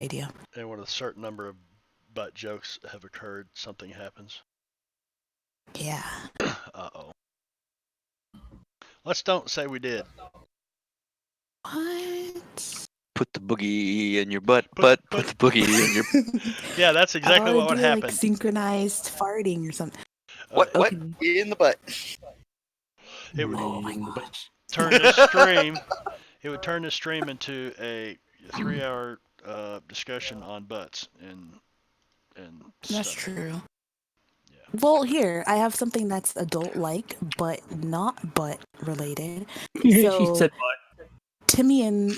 idea. And when a certain number of butt jokes have occurred, something happens. Yeah. Uh-oh. Let's don't say we did. What? Put the boogie in your butt, put the boogie in your... Yeah, that's exactly what would do happen. like synchronized farting or something. What? Okay. In the butt. It would Oh my gosh. turn this stream. It would turn this stream into a 3-hour discussion on butts and That's stuff. true. Yeah. Well, here I have something that's adult-like, but not butt-related. She So said butt. Timmy and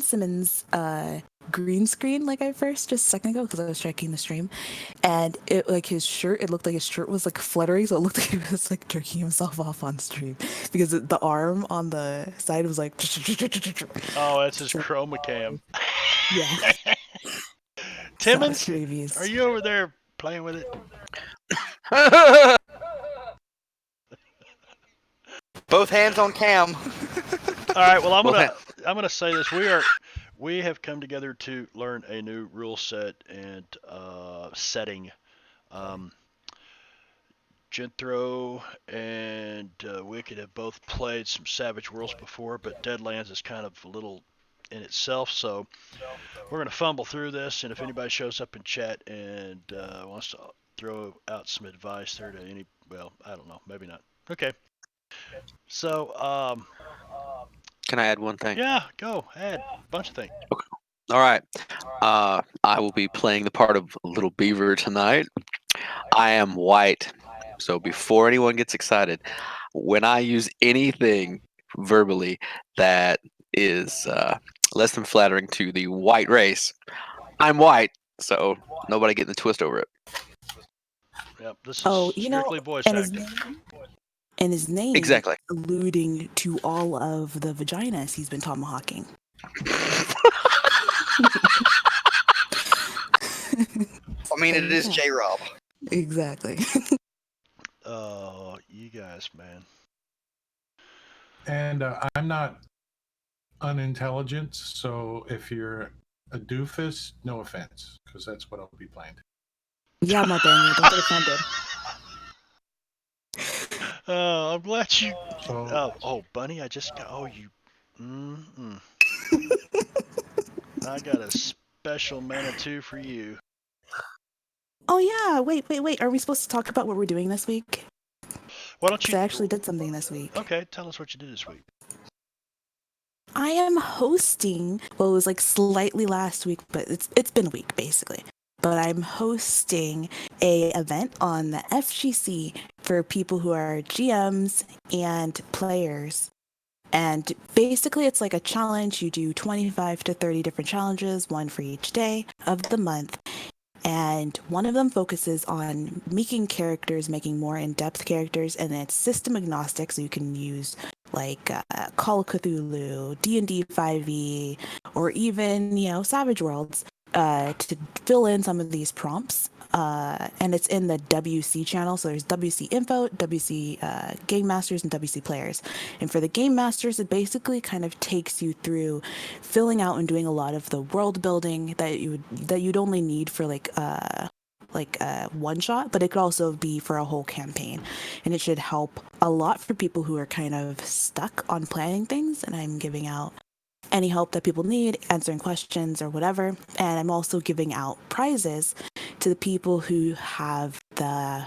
Simmons green screen like I first just a second ago because I was checking the stream, and it like his shirt, it looked like his shirt was like fluttering, so it looked like he was like jerking himself off on stream because the arm on the side was like. Oh, that's his chroma cam. Yeah. Timmons, Previous. are you over there playing with it? Both hands on cam. All right. Well, I'm gonna say this. We have come together to learn a new rule set and setting. Jethro and Wicked have both played some Savage Worlds before, but Deadlands is kind of a little in itself. So we're gonna fumble through this, and if anybody shows up in chat and wants to throw out some advice there to any, well, I don't know, maybe not. Okay. So, Can I add one thing? yeah, go add a bunch of things. Okay. All right. I will be playing the part of Little Beaver tonight. I am white, so before anyone gets excited, when I use anything verbally that is less than flattering to the white race, I'm white, so nobody getting the twist over it. Yep, this is strictly voice acting. And his name Exactly. alluding to all of the vaginas he's been tomahawking. I mean, it is J-Rob. Exactly. Oh, you guys, man. And I'm not unintelligent, so if you're a doofus, no offense, because that's what I'll be playing. Yeah, Marbanya, don't get offended. Oh, I'm glad you. So, oh, Bunny, I just got. Oh, you. I got a special Manitou for you. Oh yeah, wait. Are we supposed to talk about what we're doing this week? Why don't you? I actually did something this week. Okay, tell us what you did this week. I am hosting. Well, it was like slightly last week, but it's been a week basically. But I'm hosting a event on the FGC for people who are GMs and players. And basically, it's like a challenge. You do 25 to 30 different challenges, one for each day of the month. And one of them focuses on making characters, making more in-depth characters, and it's system agnostic, so you can use like Call of Cthulhu, D&D 5e, or even, Savage Worlds to fill in some of these prompts. And it's in the WC channel, so there's WC Info, WC Game Masters, and WC Players. And for the Game Masters, it basically kind of takes you through filling out and doing a lot of the world building that you'd only need for like one shot, but it could also be for a whole campaign, and it should help a lot for people who are kind of stuck on planning things. And I'm giving out any help that people need, answering questions or whatever. And I'm also giving out prizes to the people who have the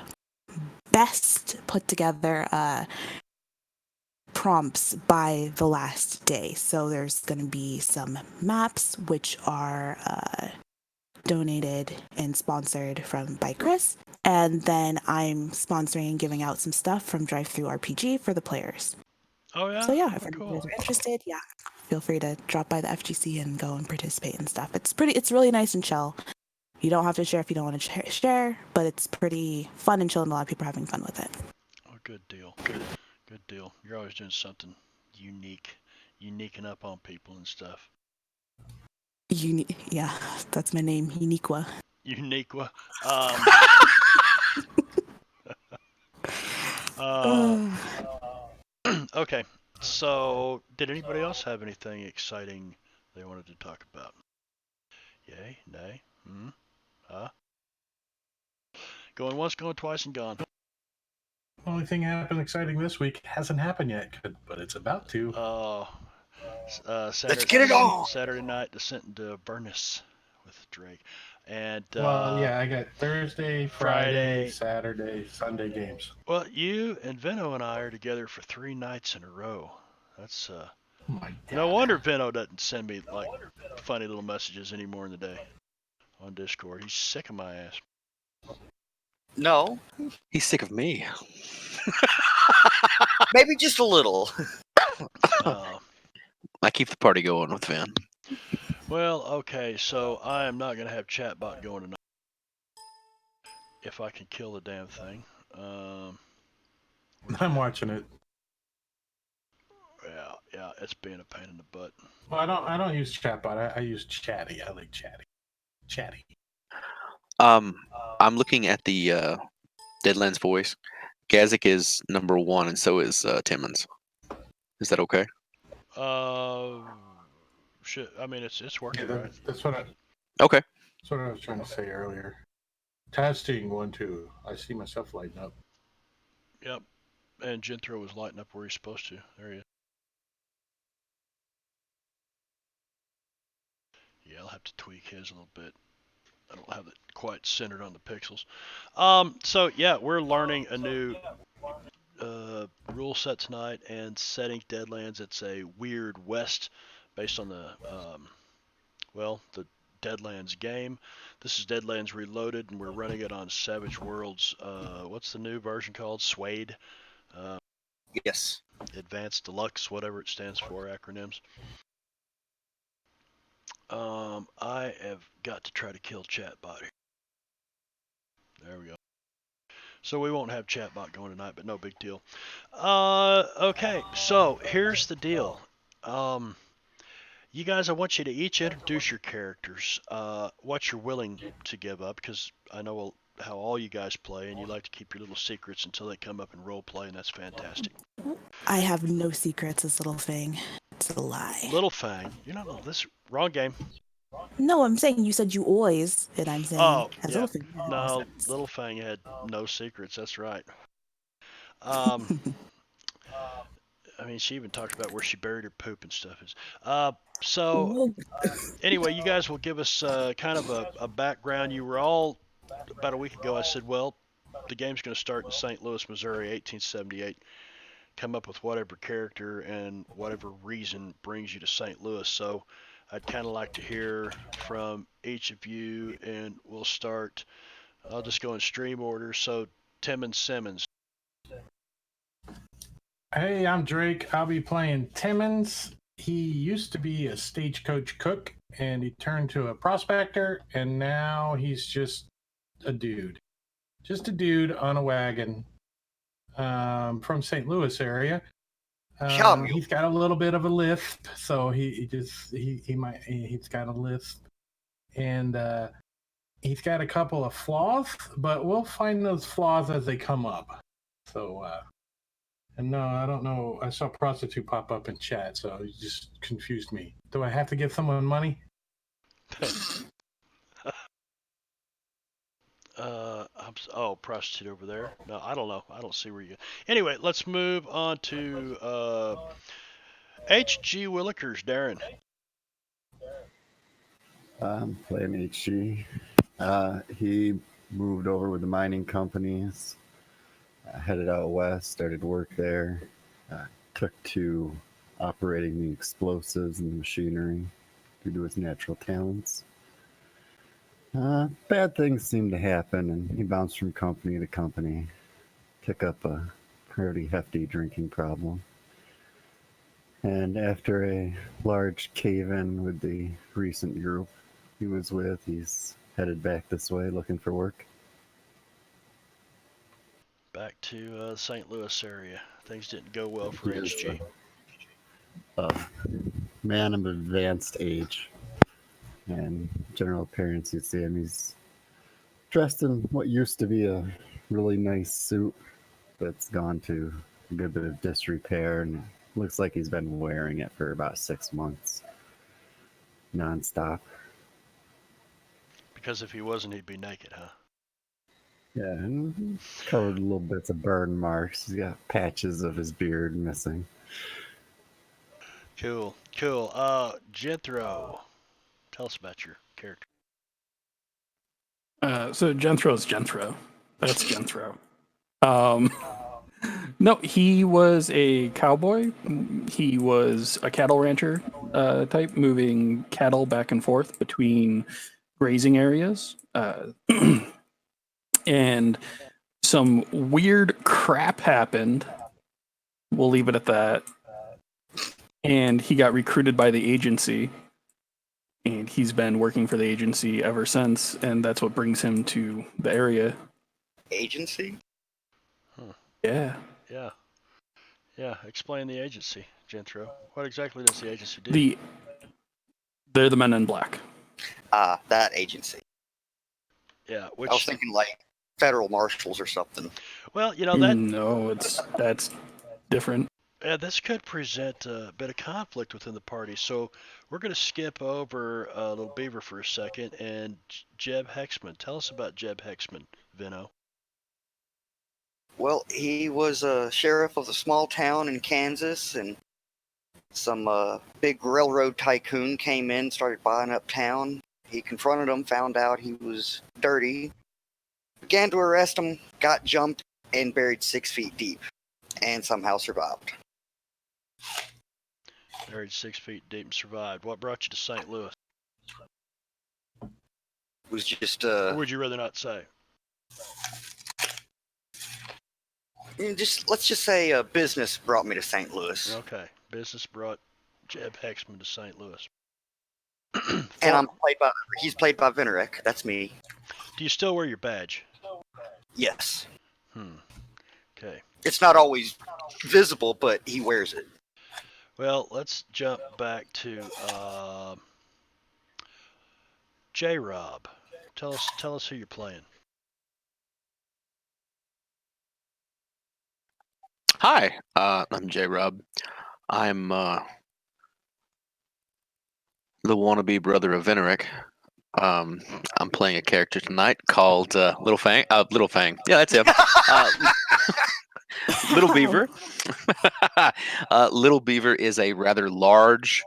best put together prompts by the last day. So there's going to be some maps which are donated and sponsored by Chris, and then I'm sponsoring and giving out some stuff from Drive Through RPG for the players. Oh yeah. So yeah, if cool. you guys are interested, feel free to drop by the FGC and go and participate and stuff. It's really nice and chill. You don't have to share if you don't want to share, but it's pretty fun and chill, and a lot of people are having fun with it. Oh, good deal. Good deal. You're always doing something uniquing up on people and stuff. Yeah, that's my name, Uniqua. Uniqua. Okay, so did anybody else have anything exciting they wanted to talk about? Nay, nay. Huh? Going once, going twice, and gone. Only thing happened exciting this week hasn't happened yet, but it's about to. Saturday, get it on! Saturday night, Descent into Burness with Drake. And Well, yeah, I got Thursday, Friday, Saturday, Sunday games. Well, you and Veno and I are together for 3 nights in a row. That's Oh my God. no wonder Veno doesn't send me like funny little messages anymore in the day on Discord. He's sick of my ass. No, He's sick of me. maybe just a little. I keep the party going with Van. Well, okay, so I am not gonna have chatbot going tonight. If I can kill the damn thing. I'm watching it. Yeah, it's being a pain in the butt. Well, I don't use chatbot. I use Chatty. I like Chatty. I'm looking at the Deadlands voice. Gazik is number 1, and so is Timmons. Is that okay? Shit. I mean, it's working Yeah, right. that's what Okay. That's what I was trying to say earlier. Testing 1, 2. I see myself lighting up. Yep. And Jintro was lighting up where he's supposed to. There he is. Yeah, I'll have to tweak his a little bit. I don't have it quite centered on the pixels. So yeah, we're learning a new rule set tonight and setting Deadlands. It's a weird west based on the the Deadlands game. This is Deadlands Reloaded, and we're running it on Savage Worlds. What's the new version called? Suede. Yes. Advanced Deluxe, whatever it stands for, acronyms. I have got to try to kill Chatbot here. There we go. So we won't have Chatbot going tonight, but no big deal. Okay, so here's the deal. You guys, I want you to each introduce your characters, what you're willing to give up, because I know how all you guys play, and you like to keep your little secrets until they come up in role play, and that's fantastic. I have no secrets as Little Fang. It's a lie. Little Fang, you're not this wrong game. No, I'm saying you said you always, and I'm saying as yeah. Little Fang. No, Little Fang had no secrets. That's right. I mean, she even talked about where she buried her poop and stuff. So anyway, you guys will give us kind of a background. You were all, about a week ago, I said, well, the game's going to start in St. Louis, Missouri, 1878. Come up with whatever character and whatever reason brings you to St. Louis. So I'd kind of like to hear from each of you, and we'll start. I'll just go in stream order. So Timmons Simmons. Hey, I'm Drake. I'll be playing Timmons. He used to be a stagecoach cook, and he turned to a prospector, and now he's just a dude. Just a dude on a wagon from St. Louis area. He's got a little bit of a lisp, so he's got a lisp, and he's got a couple of flaws, but we'll find those flaws as they come up. So, and no, I don't know. I saw prostitute pop up in chat, so it just confused me. Do I have to give someone money? Prostitute over there. No, I don't know. I don't see where you. Anyway, let's move on to H.G. Willikers, Darren. I'm playing HG. He moved over with the mining companies, headed out west, started work there, took to operating the explosives and the machinery due to his natural talents. Bad things seemed to happen, and he bounced from company to company, took up a pretty hefty drinking problem. And after a large cave-in with the recent group he was with, he's headed back this way looking for work. Back to the St. Louis area. Things didn't go well for He is HG. a man of advanced age. And general appearance, you'd see him. He's dressed in what used to be a really nice suit that's gone to a good bit of disrepair, and looks like he's been wearing it for about 6 months, nonstop. Because if he wasn't, he'd be naked, huh? Yeah, and he's covered little bits of burn marks. He's got patches of his beard missing. Cool. Jethro, tell us about your character. So Genthro's Genthro. That's Genthro. Um, no, he was a cowboy. He was a cattle rancher type, moving cattle back and forth between grazing areas. And some weird crap happened. We'll leave it at that. And he got recruited by the agency. And he's been working for the agency ever since. And that's what brings him to the area. Agency? Yeah. Yeah. Explain the agency, Jethro. What exactly does the agency do? They're the Men in Black. That agency. Yeah, I was thinking like federal marshals or something. Well, that. No, that's different. This could present a bit of conflict within the party, so we're going to skip over Little Beaver for a second, and Jeb Hexman. Tell us about Jeb Hexman, Vino. Well, he was a sheriff of a small town in Kansas, and some big railroad tycoon came in, started buying up town. He confronted him, found out he was dirty, began to arrest him, got jumped, and buried 6 feet deep, and somehow survived. Buried 6 feet deep and survived. What brought you to St. Louis? Was just Or would you rather not say? let's just say business brought me to St. Louis. Okay. Business brought Jeb Hexman to St. Louis. And he's played by Venerick. That's me. Do you still wear your badge? Yes. Okay. It's not always visible, but he wears it. Well, let's jump back to J-Rob. Tell us who you're playing. Hi, I'm J-Rob. I'm the wannabe brother of Venerick. I'm playing a character tonight called Little Fang. Little Fang. Yeah, that's him. Little Beaver. Little Beaver is a rather large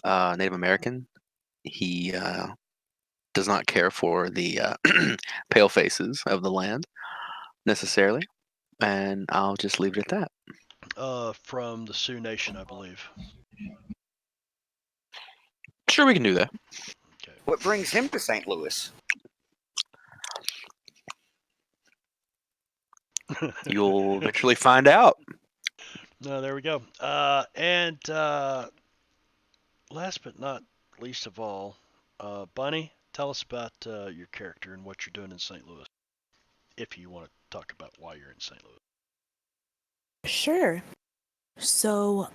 Native American. He does not care for the pale faces of the land necessarily, and I'll just leave it at that. From the Sioux Nation, I believe. Sure, we can do that. Okay. What brings him to St. Louis? You'll eventually find out. No, there we go. And last but not least of all, Bunny, tell us about your character and what you're doing in St. Louis, if you want to talk about why you're in St. Louis. Sure. So,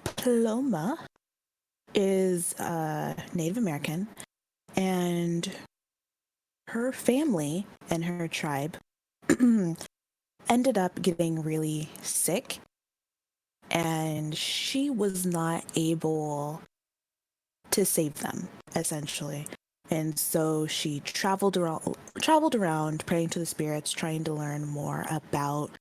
Paloma is Native American, and her family and her tribe ended up getting really sick, and she was not able to save them, essentially. And so she traveled around praying to the spirits, trying to learn more about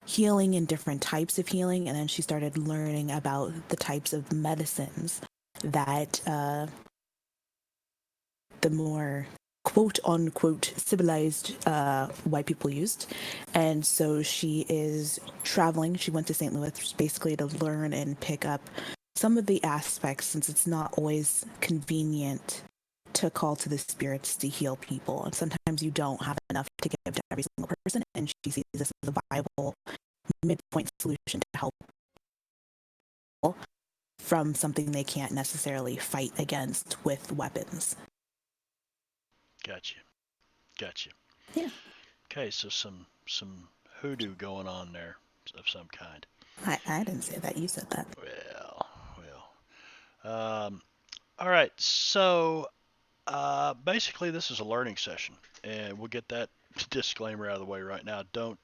healing and different types of healing. And then she started learning about the types of medicines that the more quote unquote civilized white people used. And so she is traveling. She went to St. Louis basically to learn and pick up some of the aspects, since it's not always convenient to call to the spirits to heal people. And sometimes you don't have enough to give to every single person. And she sees this as a viable midpoint solution to help people from something they can't necessarily fight against with weapons. Gotcha. Yeah. Okay, so some hoodoo going on there of some kind. I didn't say that. You said that. Well. All right. So basically, this is a learning session, and we'll get that disclaimer out of the way right now. Don't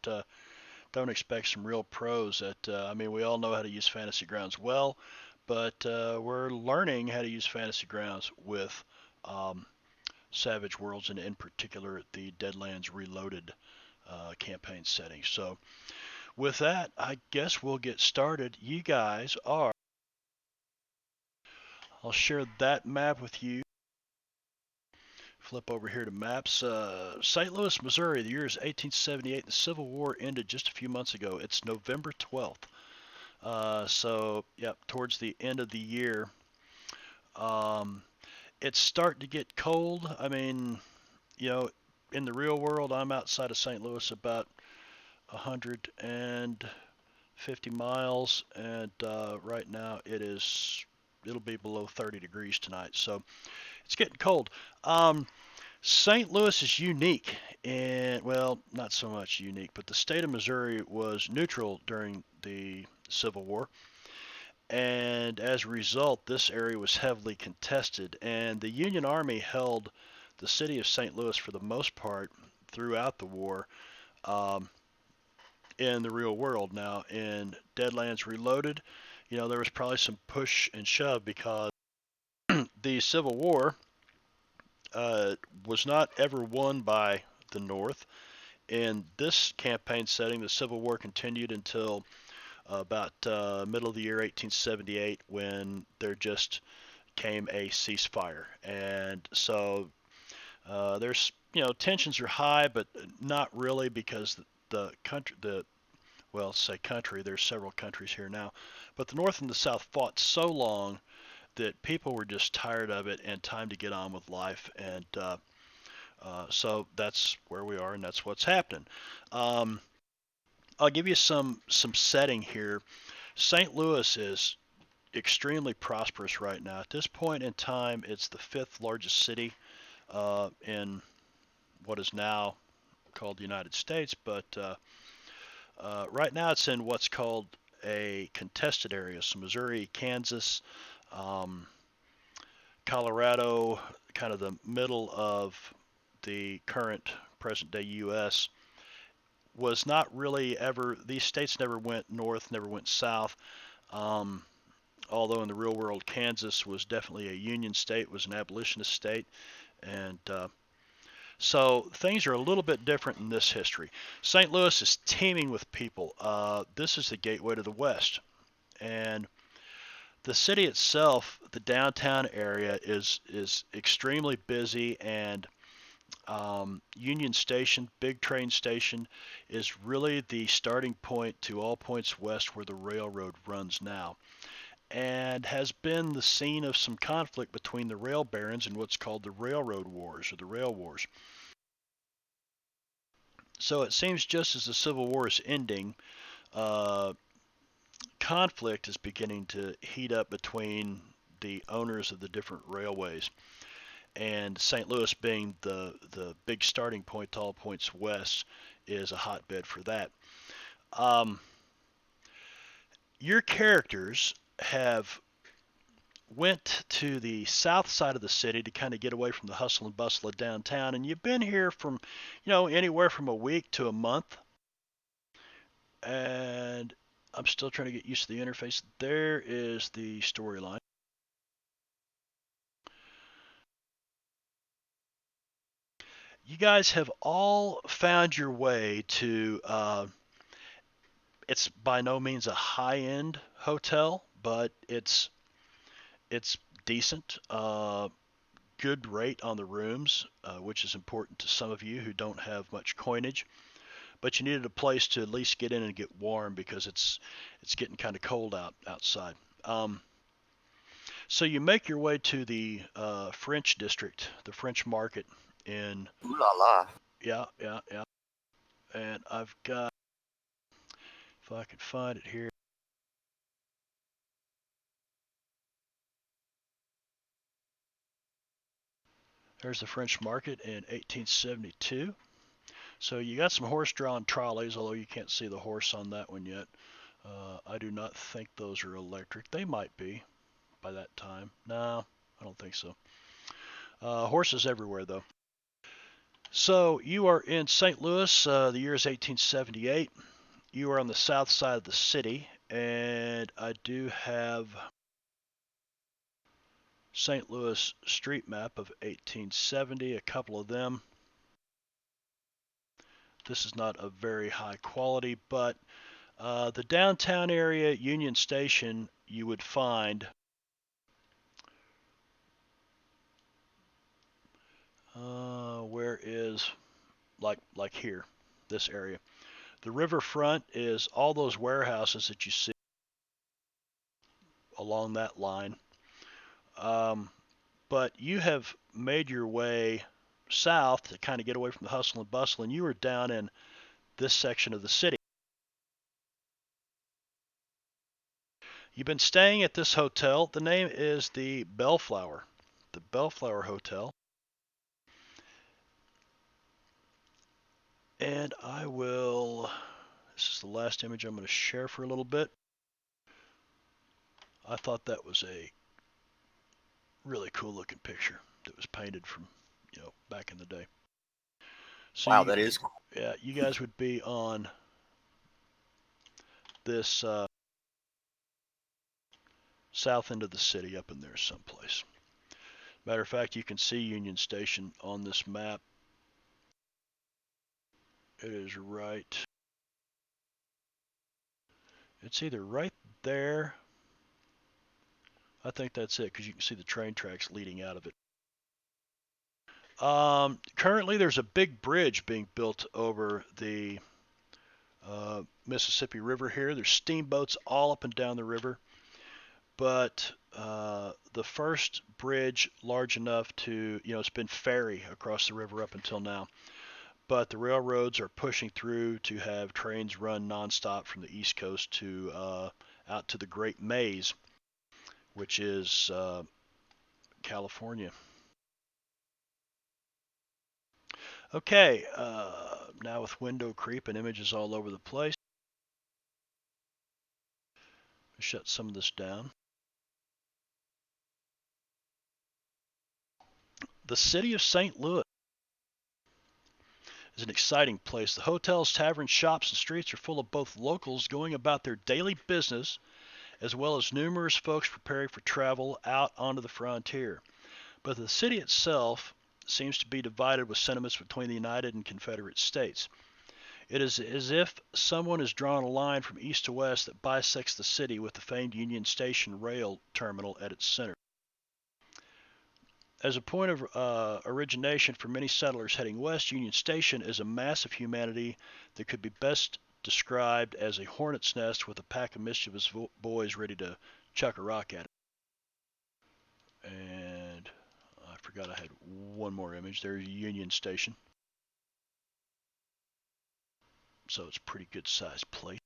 expect some real pros. We all know how to use Fantasy Grounds well, but we're learning how to use Fantasy Grounds with um, Savage Worlds, and in particular the Deadlands Reloaded campaign setting. So with that, I guess we'll get started. You guys are. I'll share that map with you. Flip over here to maps. St. Louis, Missouri. The year is 1878. The Civil War ended just a few months ago. It's November 12th. So, yep, towards the end of the year. It's starting to get cold. I mean, in the real world, I'm outside of St. Louis about 150 miles, and right now it'll be below 30 degrees tonight. So it's getting cold. St. Louis is unique, and well, not so much unique, but the state of Missouri was neutral during the Civil War, and as a result, this area was heavily contested, and the Union Army held the city of St. Louis for the most part throughout the war. Um, in the real world. Now, in Deadlands Reloaded, there was probably some push and shove because the Civil War was not ever won by the North. In this campaign setting, the Civil War continued until about middle of the year 1878 when there just came a ceasefire. And so there's, tensions are high, but not really because the country, well, say country, there's several countries here now, but the North and the South fought so long that people were just tired of it and time to get on with life. And so that's where we are, and that's what's happening. Um, I'll give you some setting here. St. Louis is extremely prosperous right now. At this point in time, it's the fifth largest city in what is now called the United States, but right now it's in what's called a contested area. So Missouri, Kansas, um, Colorado, kind of the middle of the current present day U.S., was not really ever, these states never went north, never went south. Um, Although in the real world, Kansas was definitely a Union state, was an abolitionist state. And so things are a little bit different in this history. St. Louis is teeming with people. This is the gateway to the West. And the city itself, the downtown area, is extremely busy, and Union Station, big train station, is really the starting point to all points west where the railroad runs now, and has been the scene of some conflict between the rail barons and what's called the Railroad Wars, or the Rail Wars. So it seems just as the Civil War is ending, uh, conflict is beginning to heat up between the owners of the different railways. And St. Louis, being the big starting point to all points west, is a hotbed for that. Um, your characters have went to the south side of the city to kind of get away from the hustle and bustle of downtown, and you've been here from, anywhere from a week to a month. And I'm still trying to get used to the interface. There is the storyline. You guys have all found your way to, it's by no means a high-end hotel, but it's decent. Good rate on the rooms, which is important to some of you who don't have much coinage. But you needed a place to at least get in and get warm because it's getting kind of cold outside. So you make your way to the French district, the French market in. Ooh la la. Yeah, yeah, yeah. And I've got, if I could find it here. There's the French market in 1872. So you got some horse-drawn trolleys, although you can't see the horse on that one yet. I do not think those are electric. They might be by that time. No, I don't think so. Horses everywhere, though. So you are in St. Louis. The year is 1878. You are on the south side of the city, and I do have St. Louis street map of 1870, a couple of them. This is not a very high quality, but the downtown area, Union Station, you would find where is like here, this area. The riverfront is all those warehouses that you see along that line. But you have made your way south to kind of get away from the hustle and bustle, and you are down in this section of the city. You've been staying at this hotel. The name is the Bellflower Hotel. And this is the last image I'm going to share for a little bit. I thought that was a really cool looking picture that was painted from, back in the day. So wow, that is cool. Yeah, you guys would be on this south end of the city up in there someplace. Matter of fact, you can see Union Station on this map. It is right. It's either right there. I think that's it because you can see the train tracks leading out of it. Currently, there's a big bridge being built over the Mississippi River here. There's steamboats all up and down the river. But the first bridge large enough to, it's been ferry across the river up until now. But the railroads are pushing through to have trains run nonstop from the East Coast to out to the Great Maze, which is California. Okay, now with window creep and images all over the place, shut some of this down. The city of St. Louis is an exciting place. The hotels, taverns, shops, and streets are full of both locals going about their daily business, as well as numerous folks preparing for travel out onto the frontier. But the city itself seems to be divided with sentiments between the United and Confederate States. It is as if someone has drawn a line from east to west that bisects the city with the famed Union Station rail terminal at its center. As a point of origination for many settlers heading west, Union Station is a mass of humanity that could be best described as a hornet's nest with a pack of mischievous boys ready to chuck a rock at it. And I forgot I had one more image. There's Union Station. So it's a pretty good sized place.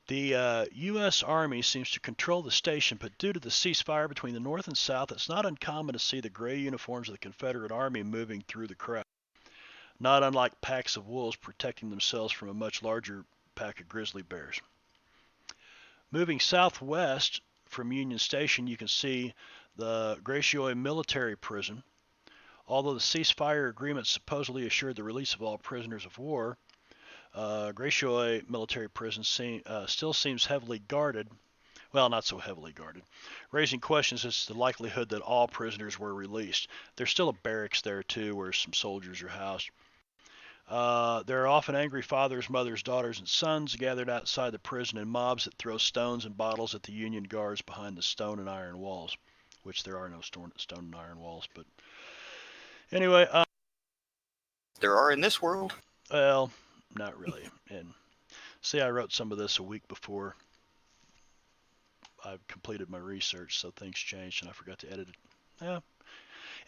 The U.S. Army seems to control the station, but due to the ceasefire between the North and South, it's not uncommon to see the gray uniforms of the Confederate Army moving through the crowd, not unlike packs of wolves protecting themselves from a much larger pack of grizzly bears. Moving southwest from Union Station, you can see the Gracioy Military Prison. Although the ceasefire agreement supposedly assured the release of all prisoners of war, Gracioy Military Prison still seems heavily guarded. Well, not so heavily guarded, raising questions as to the likelihood that all prisoners were released. There's still a barracks there, too, where some soldiers are housed. There are often angry fathers, mothers, daughters, and sons gathered outside the prison in mobs that throw stones and bottles at the Union guards behind the stone and iron walls, which there are no stone and iron walls. But anyway. There are in this world. Well, not really. And see, I wrote some of this a week before I completed my research, so things changed and I forgot to edit it. Yeah.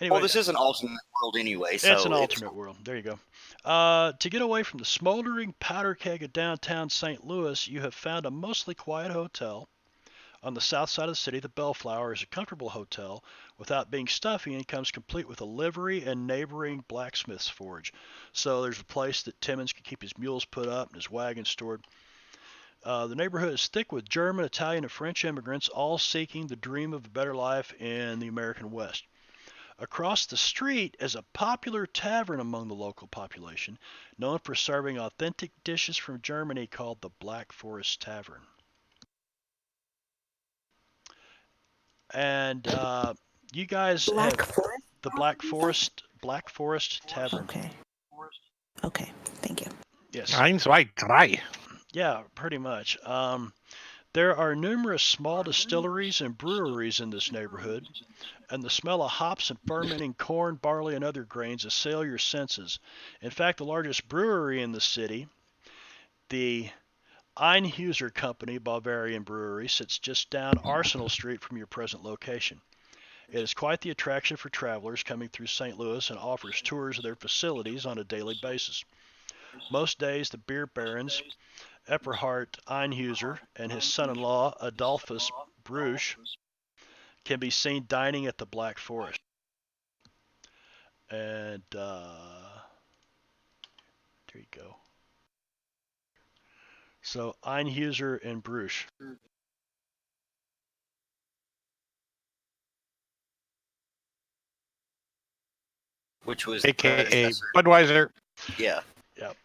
Anyway, Well, this is an alternate world anyway. So it's an alternate world. There you go. To get away from the smoldering powder keg of downtown St. Louis, you have found a mostly quiet hotel on the south side of the city. The Bellflower is a comfortable hotel without being stuffy and comes complete with a livery and neighboring blacksmith's forge. So there's a place that Timmons can keep his mules put up and his wagons stored. The neighborhood is thick with German, Italian, and French immigrants, all seeking the dream of a better life in the American West. Across the street is a popular tavern among the local population, known for serving authentic dishes from Germany called the Black Forest Tavern. And you guys Black have Forest? the Black Forest Tavern. Okay. Okay. Thank you. Yes. 1, 2, 3. Yeah, pretty much. There are numerous small distilleries and breweries in this neighborhood, and the smell of hops and fermenting corn, barley, and other grains assail your senses. In fact, the largest brewery in the city, the Einhuser Company Bavarian Brewery, sits just down Arsenal Street from your present location. It is quite the attraction for travelers coming through St. Louis and offers tours of their facilities on a daily basis. Most days, the beer barons, Eberhard Einhuser and his son-in-law, Adolphus Bruch, can be seen dining at the Black Forest. And there you go. So Einhuser and Bruch. which was the AKA predecessor. Budweiser. Yeah. Yep.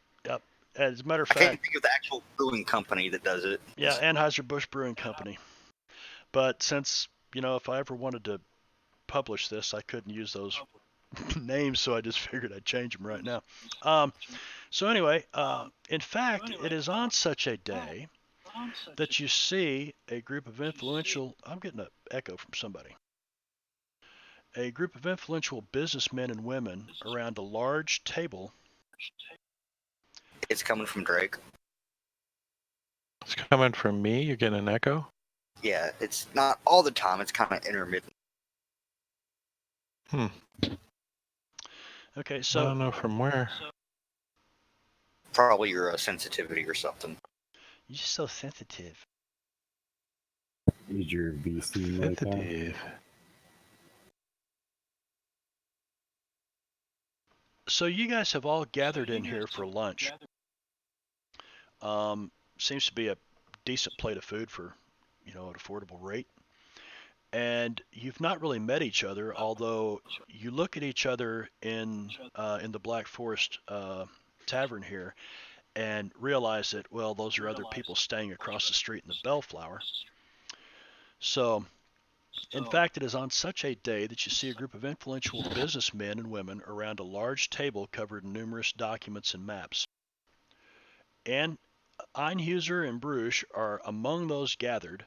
As a matter of I can't fact, think of the actual brewing company that does it. yeah, Anheuser-Busch Brewing Company. But since, if I ever wanted to publish this, I couldn't use those names, so I just figured I'd change them right now. So anyway, in fact, it is on such a day that you see a group of influential, I'm getting an echo from somebody, a group of influential businessmen and women around a large table. It's coming from Drake. It's coming from me. You're getting an echo? Yeah, it's not all the time. It's kind of intermittent. Okay, I so don't know from where. Probably your sensitivity or something. you're so sensitive. Is your VC mic on? Sensitive. So you guys have all gathered in here for lunch. Seems to be a decent plate of food for, an affordable rate. And you've not really met each other, although you look at each other in the Black Forest Tavern here and realize that, well, those are other people staying across the street in the Bellflower. So, in fact, it is on such a day that you see a group of influential businessmen and women around a large table covered in numerous documents and maps. And Einhuser and Bruch are among those gathered,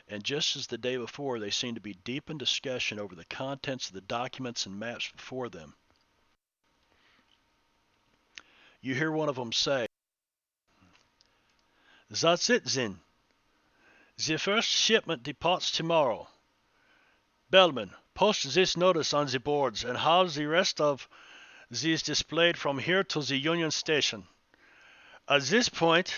and just as the day before, they seem to be deep in discussion over the contents of the documents and maps before them. You hear one of them say, "That's it, then. The first shipment departs tomorrow. Bellman, post this notice on the boards and have the rest of these displayed from here to the Union Station. At this point,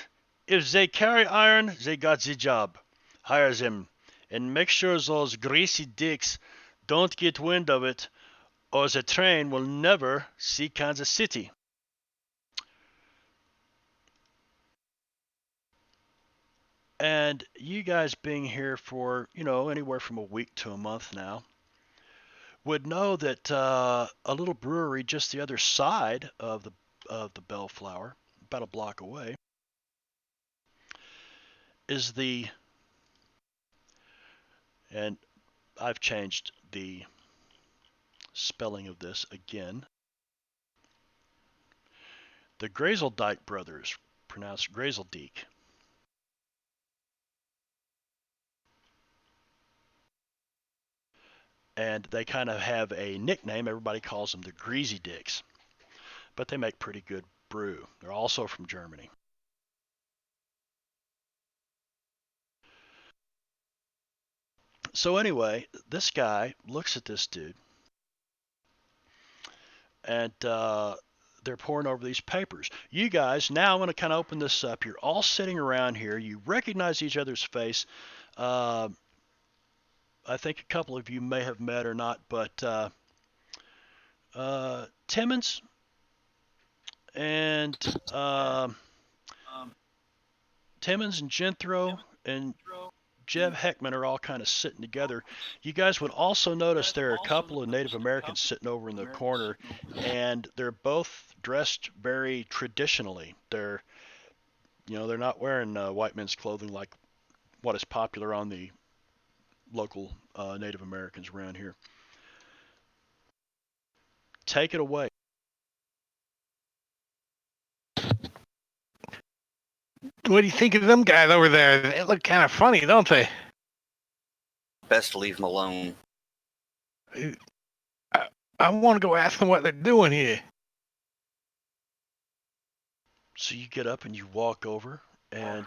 if they carry iron, they got the job. Hire them, and make sure those greasy dicks don't get wind of it, or the train will never see Kansas City." And you guys being here for, anywhere from a week to a month now, would know that a little brewery just the other side of the Bellflower, about a block away, is and I've changed the spelling of this again, the Grazeldike brothers, pronounced Grazeldike. And they kind of have a nickname. Everybody calls them the Greasy Dicks. But they make pretty good brew. They're also from Germany. So anyway, this guy looks at this dude, and they're pouring over these papers. You guys, now I'm going to kind of open this up. You're all sitting around here. You recognize each other's face. I think a couple of you may have met or not, but Timmons and Timmons and Jethro and Jeb Heckman are all kind of sitting together. You guys would also notice there are a couple of Native Americans sitting over in the corner, and they're both dressed very traditionally. They're not wearing white men's clothing like what is popular on the local Native Americans around here. Take it away. What do you think of them guys over there? They look kind of funny, don't they? Best to leave them alone. I want to go ask them what they're doing here. So you get up and you walk over, and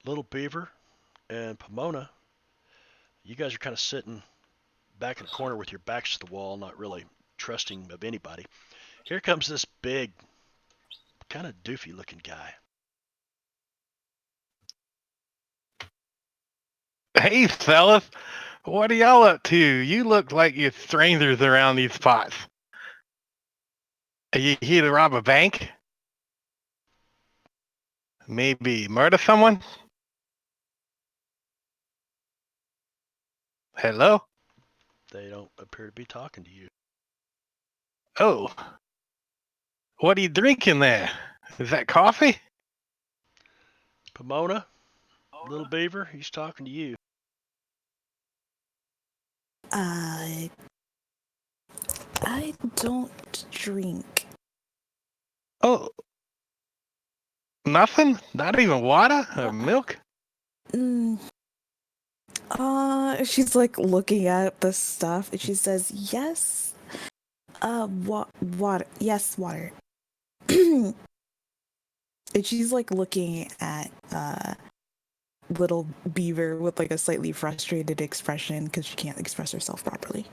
Little Beaver and Pomona, you guys are kind of sitting back in the corner with your backs to the wall, not really trusting of anybody. Here comes this big, kind of doofy looking guy. Hey, fellas, what are y'all up to? You look like you're strangers around these parts. Are you here to rob a bank? Maybe murder someone? Hello? They don't appear to be talking to you. Oh. What are you drinking there? Is that coffee? Pomona, Little Beaver, he's talking to you. I don't drink. Oh. Nothing? Not even water or milk? She's like looking at the stuff and she says, yes. Water. Yes, water. And she's like looking at Little Beaver with like a slightly frustrated expression because she can't express herself properly.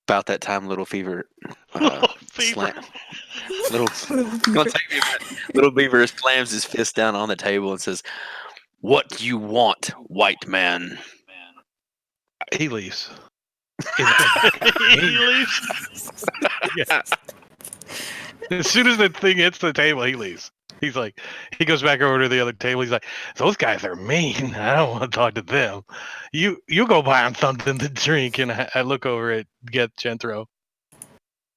About that time, Little Fever. Little Beaver. Little Beaver slams his fist down on the table and says, "What do you want, white man?" He leaves. He leaves. Yeah. As soon as the thing hits the table, he leaves. He's like, he goes back over to the other table. He's like, those guys are mean. I don't want to talk to them. You go buy them something to drink. And I look over at Genthro.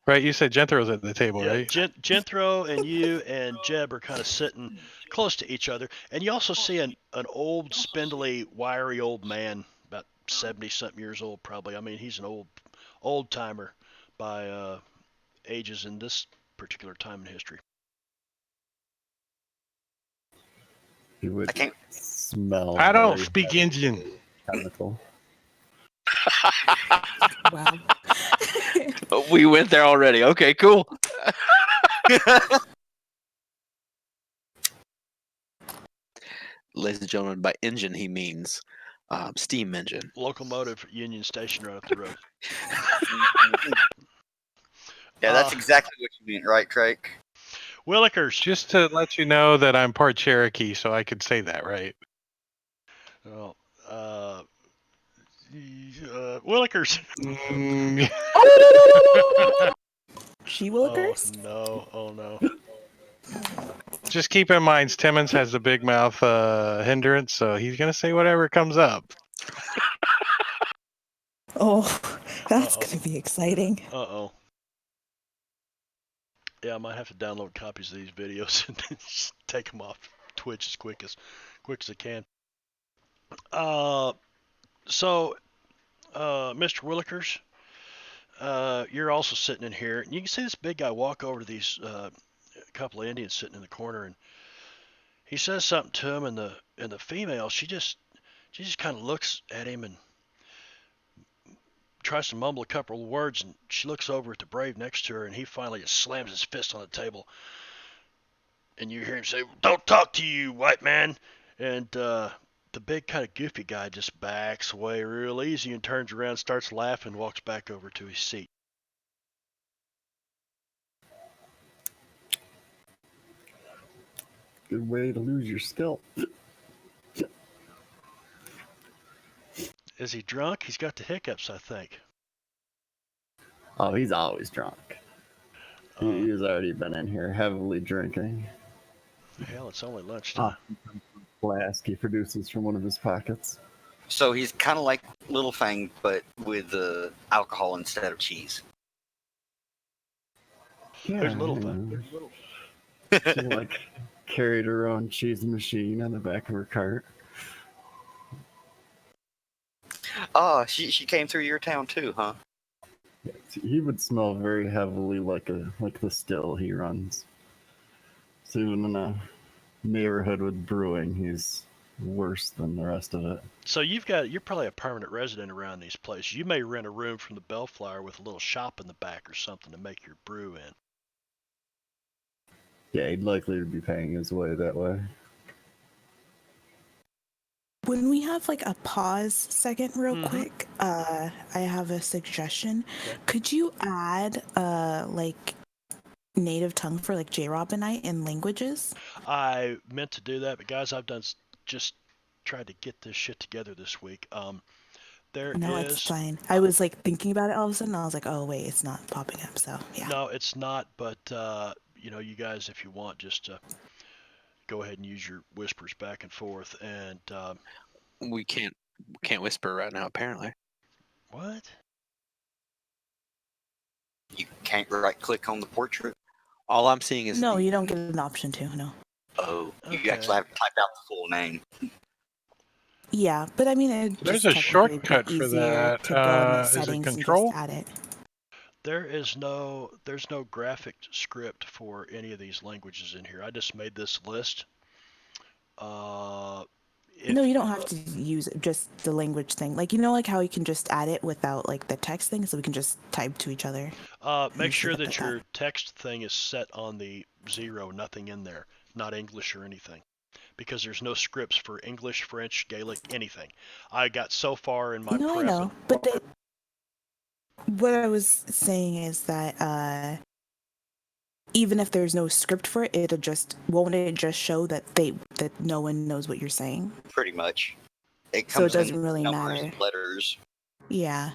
Right? You said Genthro's at the table, Yeah, right? Genthro and you and Jeb are kind of sitting close to each other. And you also see an old, spindly, wiry old man, about 70-something years old probably. I mean, he's an old timer by ages in this particular time in history. You would I can't. smell. I don't very speak heavy Indian. Chemical. Wow. We went there already. Okay, cool. Ladies and gentlemen, by engine he means steam engine. Locomotive Union Station right up the road. Yeah, that's exactly what you mean, right, Drake? Willikers. Just to let you know that I'm part Cherokee, so I could say that, right? Oh, Willikers. Mm, She will curse? Oh no. just keep in mind, Timmons has the big mouth hindrance, so he's going to say whatever comes up. Oh, that's Uh-oh. gonna be exciting. Uh-oh. Yeah, I might have to download copies of these videos and just take them off Twitch as quick as I can. So, Mr. Willikers, you're also sitting in here, and you can see this big guy walk over to these couple of Indians sitting in the corner, and he says something to him, and the female, she just kind of looks at him and tries to mumble a couple of words, and she looks over at the brave next to her, and he finally just slams his fist on the table, and you hear him say, "Don't talk to you, white man," and the big kind of goofy guy just backs away real easy and turns around, starts laughing, and walks back over to his seat. Good way to lose your scalp. Is he drunk? He's got the hiccups, I think. Oh, he's always drunk. He's already been in here heavily drinking. Hell, it's only lunchtime. flask he produces from one of his pockets. So he's kind of like Little Fang, but with alcohol instead of cheese. Yeah, Who's Little Thing? She like carried her own cheese machine on the back of her cart. Oh, she came through your town too, huh? He would smell very heavily like the still he runs. So even in a neighborhood with brewing, he's worse than the rest of it. So you're probably a permanent resident around these places. You may rent a room from the Bellflower with a little shop in the back or something to make your brew in. Yeah, he'd likely to be paying his way that way. When we have like a pause second real Mhm. quick, I have a suggestion. Okay. Could you add like native tongue for like J-Robinite in languages? I meant to do that, but guys, I've just tried to get this shit together this week. There No, it's is fine. I was like thinking about it all of a sudden. I was like, oh wait, it's not popping up. So yeah. no, it's not. But you guys, if you want, just go ahead and use your whispers back and forth. And We can't whisper right now, apparently. what? You can't right click on the portrait. All I'm seeing is No, you don't get an option to. No. Oh, you Okay. actually have to type out the full name. Yeah, but I mean, it There's just a technically be shortcut for easier that. to go in the Is it settings and Control? just add it. There's no graphic script for any of these languages in here. I just made this list. No, you don't have to use it, just the language thing. Like, like how you can just add it without like the text thing, so we can just type to each other. Make just sure leave it that at your text thing is set on the 0, nothing in there, not English or anything, because there's no scripts for English, French, Gaelic, anything. I got so far in my No, I prep. know, but what I was saying is that even if there's no script for it, won't it just show that no one knows what you're saying? Pretty much. It So it comes in doesn't really numbers matter. and letters. Yeah.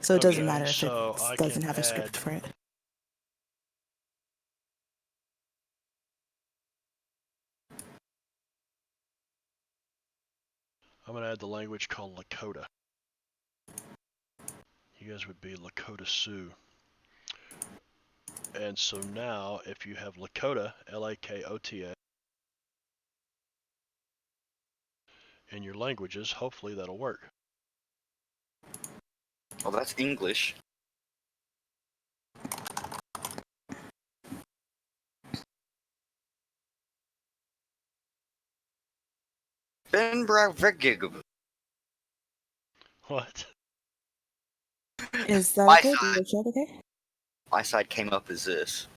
So it doesn't Okay, matter if so it I doesn't can have a script add- for it. I'm gonna add the language called Lakota. You guys would be Lakota Sioux. And so now, if you have Lakota, Lakota, in your languages, hopefully that'll work. Well, that's English. Ben Bravigig. What? Is that My okay? side. Is that okay? My side came up as this.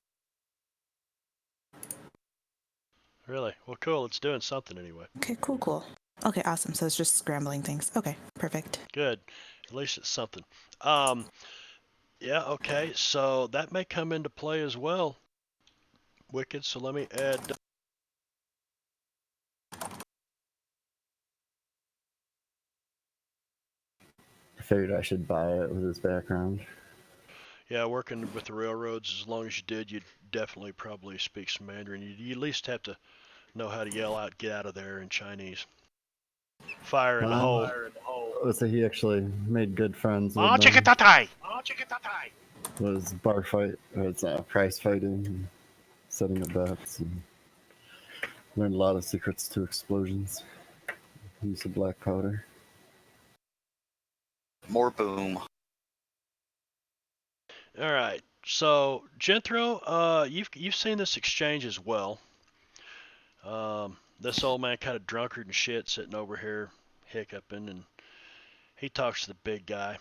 Really? Well, cool. It's doing something anyway. Okay, cool. Okay, awesome. So it's just scrambling things. Okay, perfect. Good. At least it's something. Yeah, okay. So that may come into play as well. Wicked. So let me add. I figured I should buy it with his background. Yeah, working with the railroads, as long as you did, you'd definitely probably speak some Mandarin. You at least have to know how to yell out, "Get out of there" in Chinese. Fire in the hole. So he actually made good friends with Ah, them. chickatatai! Was bar fight, was prize fighting, and setting up bets, and learned a lot of secrets to explosions. Use of black powder. More boom. All right. So Jethro, you've seen this exchange as well. This old man, kind of drunkard and shit, sitting over here hiccuping, and he talks to the big guy.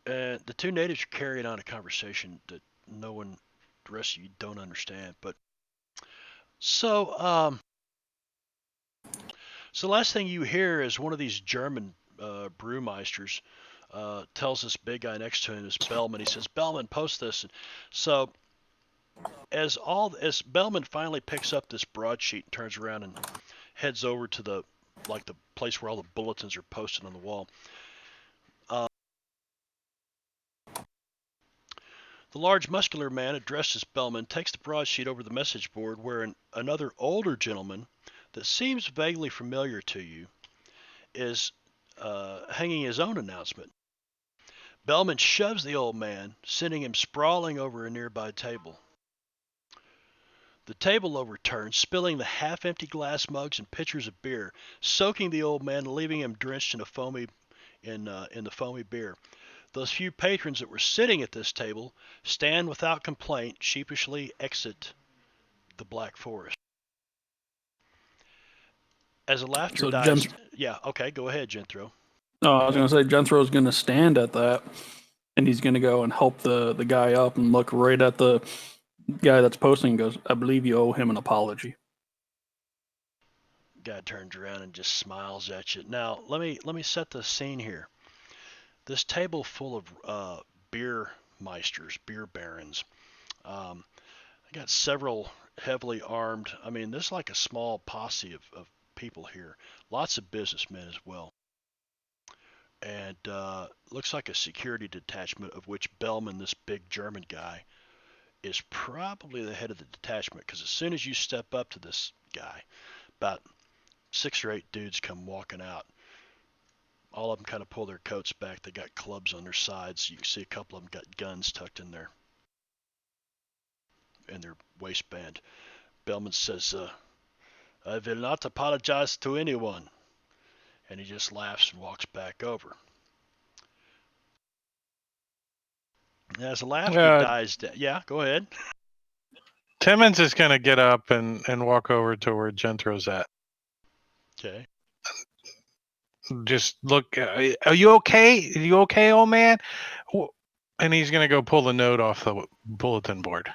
And the two natives are carrying on a conversation that no one, the rest of you, don't understand. But so, so the last thing you hear is one of these German brewmeisters tells this big guy next to him, this Bellman. He says, "Bellman, post this." And so as Bellman finally picks up this broadsheet and turns around and heads over to the place where all the bulletins are posted on the wall. The large, muscular man addressed as Bellman takes the broadsheet over the message board where another older gentleman that seems vaguely familiar to you is hanging his own announcement. Bellman shoves the old man, sending him sprawling over a nearby table. The table overturns, spilling the half-empty glass mugs and pitchers of beer, soaking the old man and leaving him drenched in the foamy beer. Those few patrons that were sitting at this table stand without complaint, sheepishly exit the Black Forest. As the laughter So dies, yeah, okay, go ahead, Genthro. No, I was going to say Genthro's going to stand at that, and he's going to go and help the guy up and look right at the guy that's posting and goes, I believe you owe him an apology. Guy turns around and just smiles at you. Now, let me set the scene here. This table full of beer meisters, beer barons. I got several heavily armed. I mean, this is like a small posse of people here. Lots of businessmen as well. And looks like a security detachment of which Bellman, this big German guy, is probably the head of the detachment, because as soon as you step up to this guy, about 6 or 8 dudes come walking out. All of them kind of pull their coats back. They got clubs on their sides. You can see a couple of them got guns tucked in their waistband. Bellman says, I will not apologize to anyone. And he just laughs and walks back over. As the laughter dies down, yeah, go ahead. Timmons is going to get up and walk over to where Gentro's at. Okay. Just look. Are you okay? Are you okay, old man? And he's going to go pull the note off the bulletin board.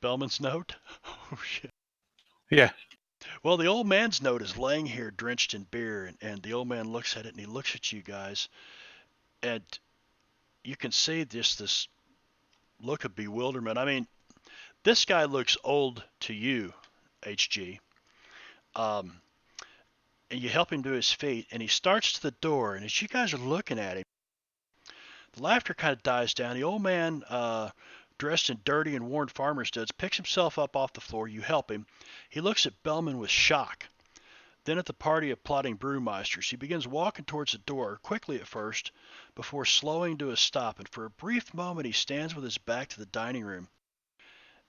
Bellman's note? Oh, shit. Yeah. Well, the old man's note is laying here drenched in beer, and the old man looks at it, and he looks at you guys, and you can see just this look of bewilderment. I mean, this guy looks old to you, HG. And you help him to his feet, and he starts to the door, and as you guys are looking at him, the laughter kind of dies down. The old man, dressed in dirty and worn farmer's duds, picks himself up off the floor. You help him. He looks at Bellman with shock. Then at the party of plotting brewmeisters. He begins walking towards the door, quickly at first, before slowing to a stop, and for a brief moment he stands with his back to the dining room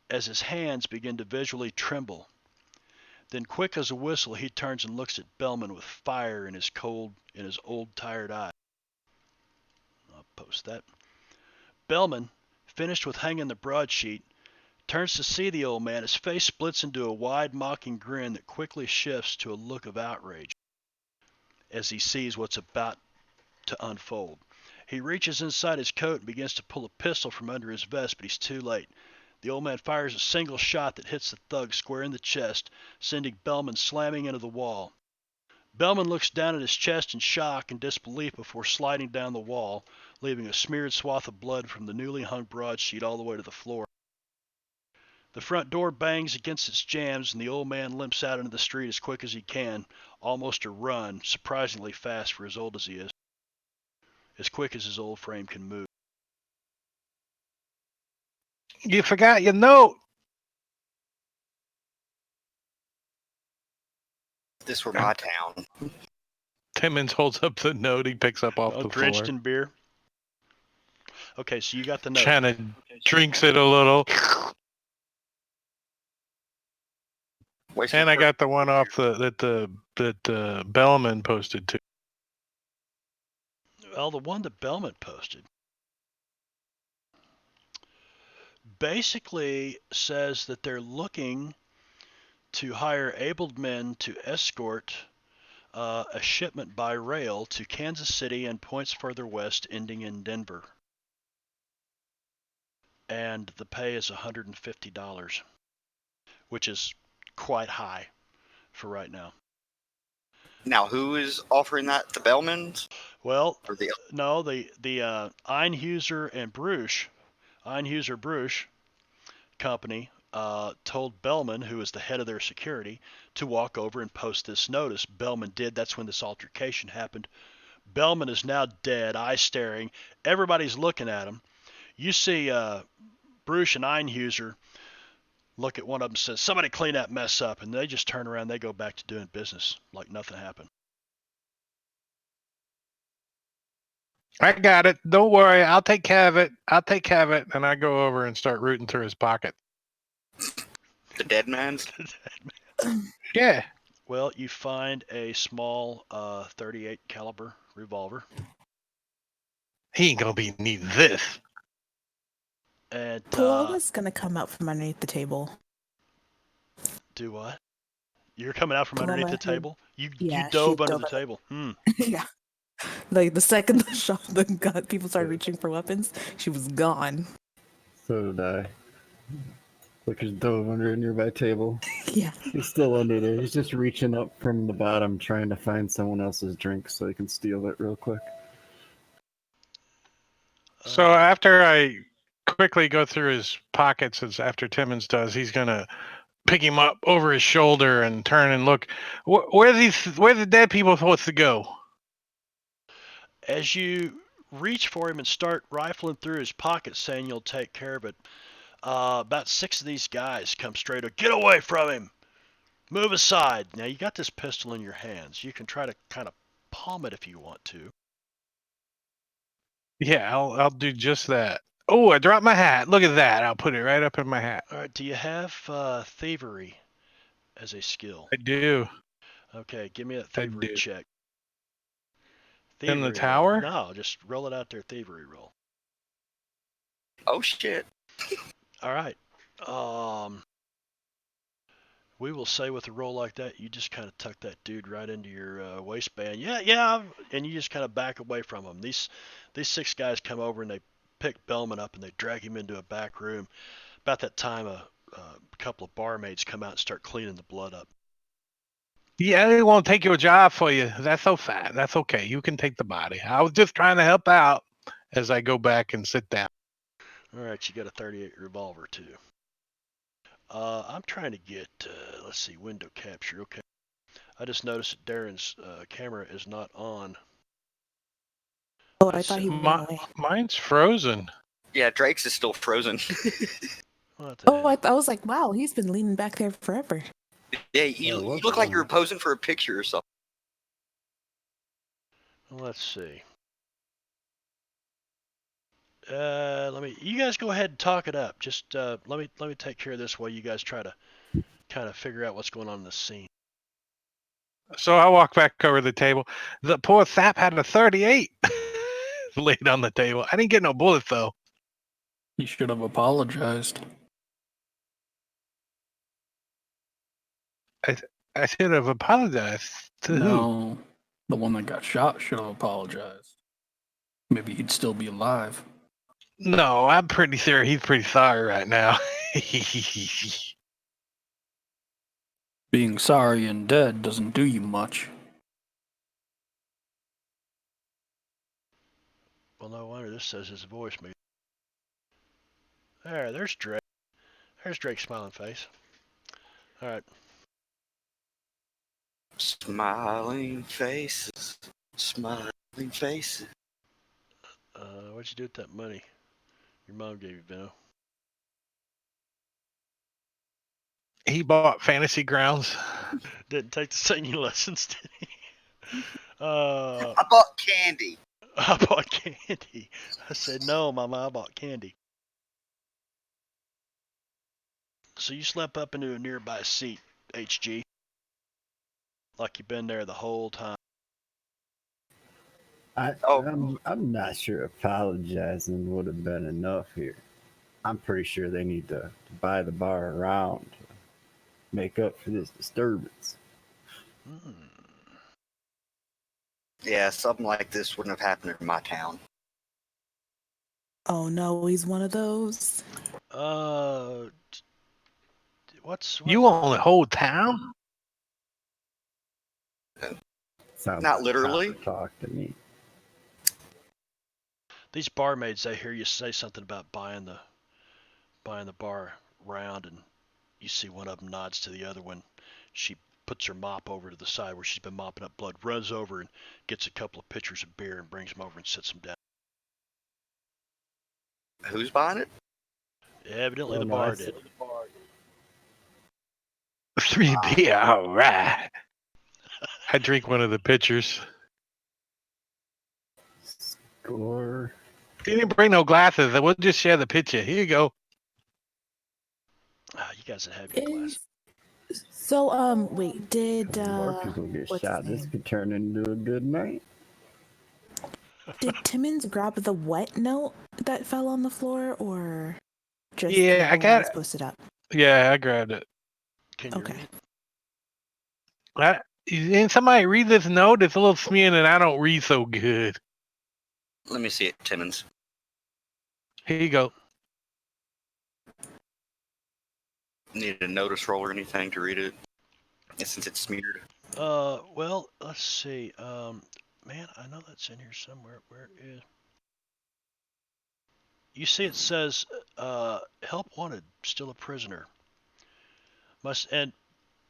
as his hands begin to visually tremble. Then, quick as a whistle, he turns and looks at Bellman with fire in his old, tired eye. I'll post that. Bellman, finished with hanging the broadsheet, turns to see the old man. His face splits into a wide, mocking grin that quickly shifts to a look of outrage as he sees what's about to unfold. He reaches inside his coat and begins to pull a pistol from under his vest, but he's too late. The old man fires a single shot that hits the thug square in the chest, sending Bellman slamming into the wall. Bellman looks down at his chest in shock and disbelief before sliding down the wall, leaving a smeared swath of blood from the newly hung broadsheet all the way to the floor. The front door bangs against its jambs, and the old man limps out into the street as quick as he can, almost a run, surprisingly fast for as old as he is, as quick as his old frame can move. You forgot your note. If this were my town. Timmons holds up the note he picks up off the Drenched floor. in beer. Okay, so you got the note. Shanna drinks it a little. And I got the one off that Bellman posted too. Well, the one that Bellman posted basically says that they're looking to hire able men to escort a shipment by rail to Kansas City and points further west, ending in Denver. And the pay is $150, which is quite high for right now. Now, who is offering that? The Bellmans? Well, no, the Einhuser and Bruch company told Bellman, who is the head of their security, to walk over and post this notice. Bellman did. That's when this altercation happened. Bellman is now dead, eye staring. Everybody's looking at him. You see Bruce and Einhuser look at one of them and says, somebody clean that mess up. And they just turn around. They go back to doing business like nothing happened. I got it. Don't worry. I'll take care of it. And I go over and start rooting through his pocket. The dead man's? Yeah. Well, you find a small 38 caliber revolver. He ain't going to be needing this. And Paloma's gonna come out from underneath the table. do what? You're coming out from Paloma, underneath the table? You yeah, she dove under dove the under- table. Yeah. Like the second the gun, people started reaching for weapons, she was gone. So did I. Lucas dove under a nearby table. Yeah. He's still under there. He's just reaching up from the bottom, trying to find someone else's drink so he can steal it real quick. So after I quickly go through his pockets, as after Timmons does, he's going to pick him up over his shoulder and turn and look. Where the dead people supposed to go? As you reach for him and start rifling through his pockets saying you'll take care of it, about 6 of these guys come straight up. Get away from him! Move aside! Now you got this pistol in your hands. You can try to kind of palm it if you want to. Yeah, I'll do just that. Oh, I dropped my hat. Look at that. I'll put it right up in my hat. All right, do you have thievery as a skill? I do. Okay, give me a I thievery do. check. In the Thievery tower? roll. No, just roll it out there, thievery roll. Oh shit. All right. We will say with a roll like that, you just kind of tuck that dude right into your waistband. Yeah, and you just kind of back away from him. These 6 guys come over and they pick Bellman up and they drag him into a back room. About that time, a couple of barmaids come out and start cleaning the blood up. Yeah, they won't take your job for you. That's so fat. That's okay. You can take the body. I was just trying to help out as I go back and sit down. All right, you got a 38 revolver too. I'm trying to get, let's see, window capture. Okay. I just noticed that Darren's camera is not on. Oh, I thought he ran away. Mine's frozen. Yeah, Drake's is still frozen. What the Oh, hell? I was like, wow, he's been leaning back there forever. Yeah, you look like you're posing for a picture or something. Let's see. You guys go ahead and talk it up. Just let me take care of this while you guys try to kind of figure out what's going on in this scene. So I walk back over the table. The poor sap had a 38 laid on the table. I didn't get no bullets though. You should have apologized. I should have apologized to who? No, the one that got shot should have apologized. Maybe he'd still be alive. No, I'm pretty sure he's pretty sorry right now. Being sorry and dead doesn't do you much. Well, no wonder this says his voice maybe. There's Drake. There's Drake's smiling face. All right. Smiling faces. Smiling faces. What'd you do with that money your mom gave you, Benno? He bought fantasy grounds. Didn't take the singing lessons, did he? I bought candy. I bought candy. I said, no, Mama, I bought candy. So you slept up into a nearby seat, HG. Like you've been there the whole time. I'm not sure apologizing would have been enough here. I'm pretty sure they need to buy the bar around to make up for this disturbance. Yeah, something like this wouldn't have happened in my town. Oh no, he's one of those. What's You own the whole town? Sounds Not like literally. proper talk to me. these barmaids? They hear you say something about buying the bar round, and you see one of them nods to the other one. She puts her mop over to the side where she's been mopping up blood, runs over and gets a couple of pitchers of beer and brings them over and sits them down. Who's buying it? Evidently Oh, the no, I bar s- did. 3 beer, all right. I drink one of the pitchers. Score. He didn't bring no glasses, and we'll just share the pitcher. Here you go. You guys would have your glass. So wait, did More people get what's shot. his This name? could turn into a good night. Did Timmons grab the wet note that fell on the floor, or just Yeah, the I one got that was posted up? Yeah, I grabbed it. Can you Okay. read it? And somebody read this note? It's a little smeared, and I don't read so good. Let me see it, Timmons. Here you go. Need a notice roll or anything to read it? Since it's smeared. Well, let's see. Man, I know that's in here somewhere. Where is? You see, it says, "Help wanted, still a prisoner." And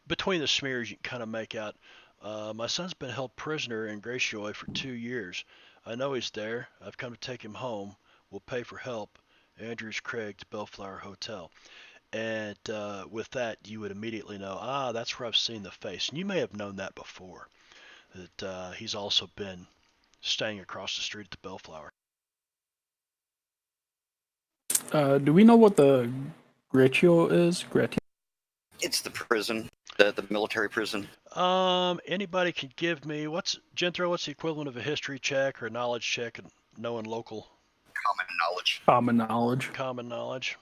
between the smears, you can kind of make out. My son's been held prisoner in Gracioy for 2 years. I know he's there. I've come to take him home. We'll pay for help. Andrews Craig to Bellflower Hotel. And with that, you would immediately know, that's where I've seen the face. And you may have known that before, that he's also been staying across the street at the Bellflower. Do we know what the Gretio is? Gretio? It's the prison, the military prison. Anybody can give me, Genthro, what's the equivalent of a history check or a knowledge check and knowing local Common knowledge. Common knowledge. common knowledge?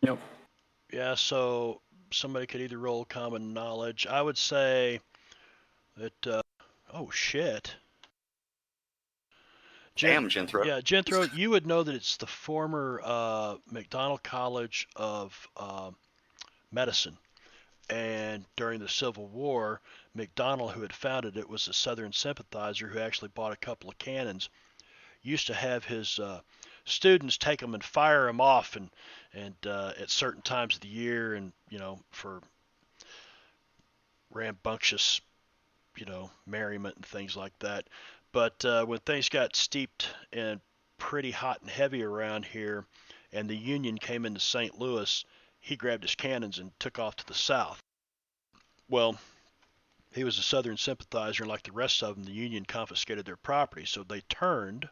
Yep. Yeah, so somebody could either roll common knowledge. I would say that, oh shit. Damn, Genthro. Yeah, Genthro, you would know that it's the former McDonald College of Medicine. And during the Civil War, McDonald, who had founded it, was a Southern sympathizer who actually bought a couple of cannons. Used to have his students take them and fire them off, and at certain times of the year, and for rambunctious, merriment and things like that. But when things got steeped and pretty hot and heavy around here, and the Union came into St. Louis, he grabbed his cannons and took off to the south. Well, he was a Southern sympathizer, and like the rest of them, the Union confiscated their property, so they turned.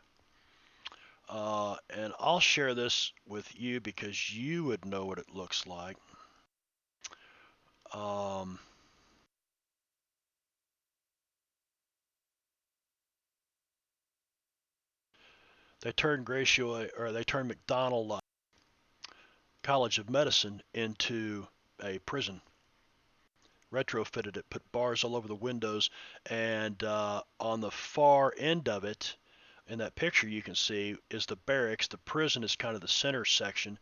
And I'll share this with you because you would know what it looks like. They turned McDonald College of Medicine into a prison. Retrofitted it, put bars all over the windows, and on the far end of it, in that picture you can see, is the barracks. The prison is kind of the center section.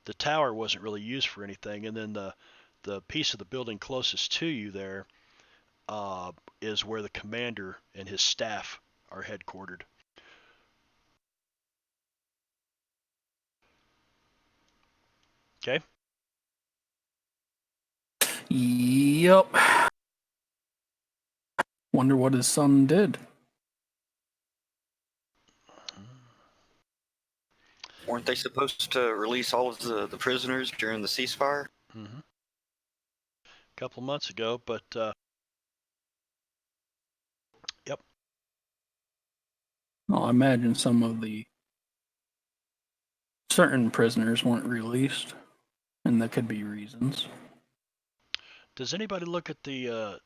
The tower wasn't really used for anything, and then the piece of the building closest to you there is where the commander and his staff are headquartered. Okay. Yep. Wonder what his son did. Weren't they supposed to release all of the prisoners during the ceasefire? Mm-hmm. A couple months ago, but yep. Well, I imagine some of the certain prisoners weren't released, and there could be reasons. Does anybody look at the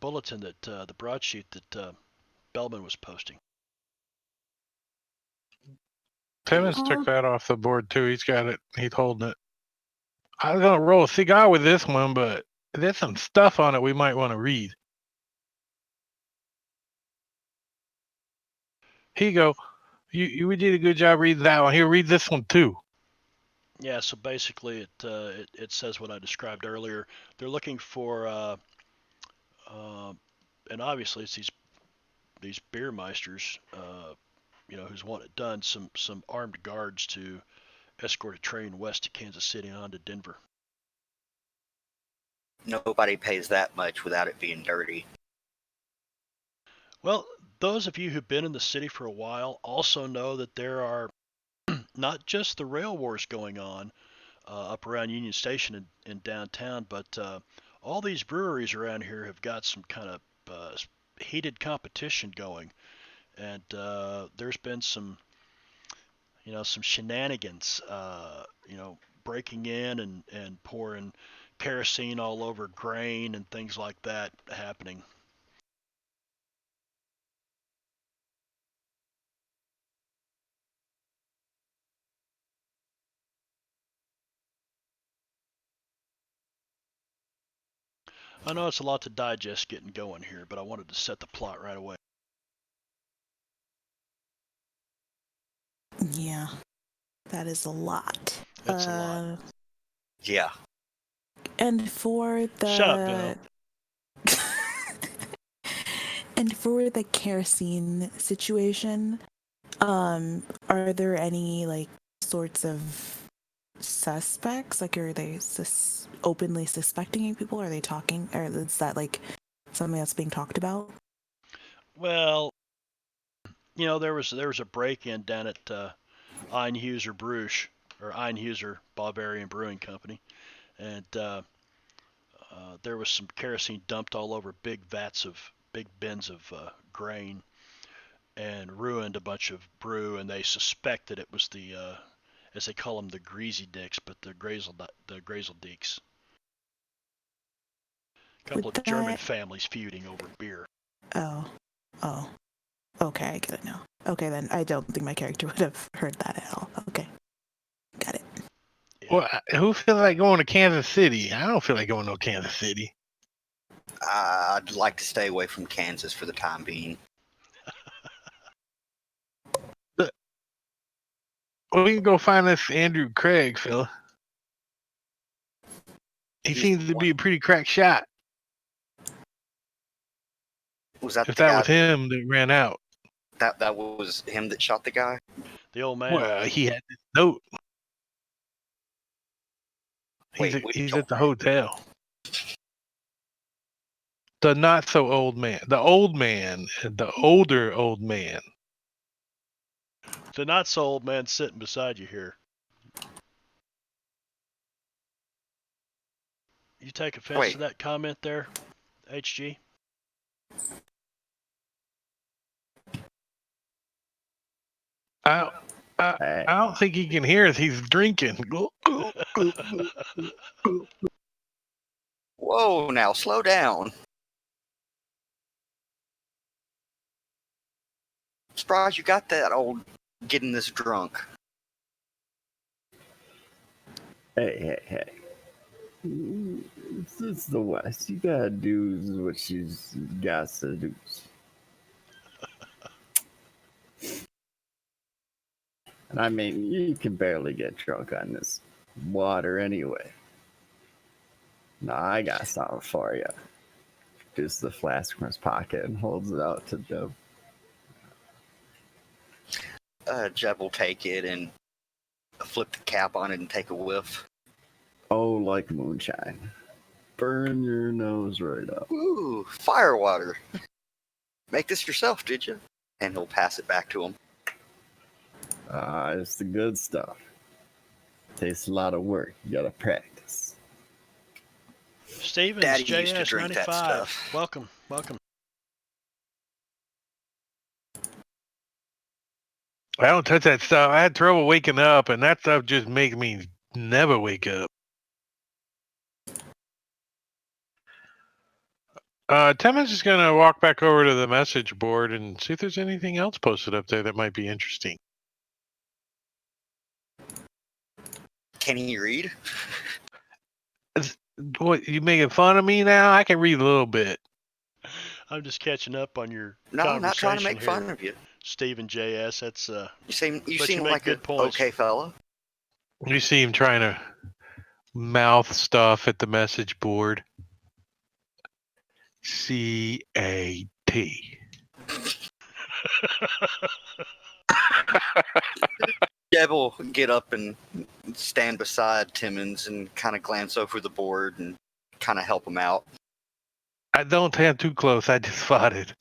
bulletin that the broadsheet that Bellman was posting? Timmons took that off the board too. He's got it. He's holding it. I was gonna roll a cigar with this one, but there's some stuff on it we might want to read. Here you go. You did a good job reading that one. Here, read this one too. Yeah, so basically it says what I described earlier. They're looking for and obviously it's these beer meisters, who's want it done. Some armed guards to escort a train west to Kansas City and on to Denver. Nobody pays that much without it being dirty. Well, those of you who've been in the city for a while also know that there are not just the rail wars going on up around Union Station in downtown, but all these breweries around here have got some kind of heated competition going, and there's been some, some shenanigans, breaking in and pouring kerosene all over grain and things like that happening. I know it's a lot to digest getting going here, but I wanted to set the plot right away. Yeah, that is a lot. It's a lot. Yeah. And for Shut up, Bill. and for the kerosene situation, are there any like sorts of suspects? Like, are they openly suspecting people? Are they talking, or is that like something that's being talked about? Well, there was a break-in down at Einhuser Bruges, or Einhuser Bavarian Brewing Company, and there was some kerosene dumped all over big bins of grain, and ruined a bunch of brew. And they suspected it was the, as they call them, the greasy dicks, but the Grazel Deeks. A couple of German families feuding over beer. Oh, okay, I get it now. Okay, then I don't think my character would have heard that at all. Okay, got it. Yeah. Well, who feels like going to Kansas City? I don't feel like going to Kansas City. I'd like to stay away from Kansas for the time being. We can go find this Andrew Craig, Phil. He seems to be a pretty crack shot. Was that If the that guy was him that ran out. that was him that shot the guy? The old man. Well, he had this note. He's at the hotel. The not so old man. The old man. The older old man. The not so old man sitting beside you here. You take offense to that comment there, HG? I don't think he can hear us. He's drinking. Whoa, now slow down. Surprised you got that old getting this drunk. Hey. It's the West. You gotta do what you got to do. And I mean, you can barely get drunk on this water anyway. No, I got something for you. Just the flask from his pocket and holds it out to Jeb. Jeb will take it and flip the cap on it and take a whiff. Oh, like moonshine. Burn your nose right up. Ooh, firewater. Make this yourself, did you? And he'll pass it back to him. It's the good stuff. Takes a lot of work. You gotta practice. Stevens, Daddy used to JS drink that 95. stuff. Welcome. I don't touch that stuff. I had trouble waking up, and that stuff just makes me never wake up. Timmons is going to walk back over to the message board and see if there's anything else posted up there that might be interesting. Can he read? What, you making fun of me now? I can read a little bit. I'm just catching up on your No, conversation I'm not trying to make here, fun of you. Stephen JS. That's You but seem make like good a points. okay fella. You see him trying to mouth stuff at the message board. CAT. Jeb will get up and stand beside Timmons and kind of glance over the board and kind of help him out. I don't stand too close. I just farted.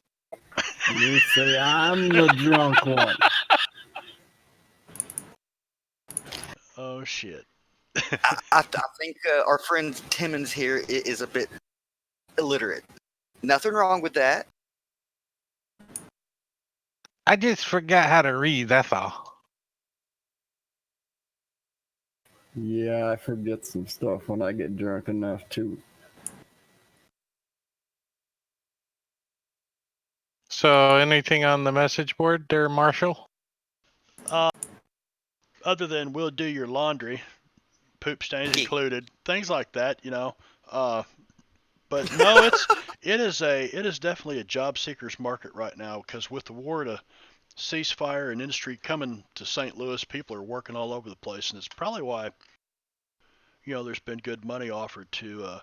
You say I'm the drunk one. No shit. I think our friend Timmons here is a bit illiterate. Nothing wrong with that. I just forgot how to read, that's all. Yeah, I forget some stuff when I get drunk enough too. So, anything on the message board there, Marshall? Other than we'll do your laundry, poop stains included, things like that, you know. But no, it is definitely a job seekers market right now because with the war to ceasefire and industry coming to St. Louis, people are working all over the place, and it's probably why there's been good money offered to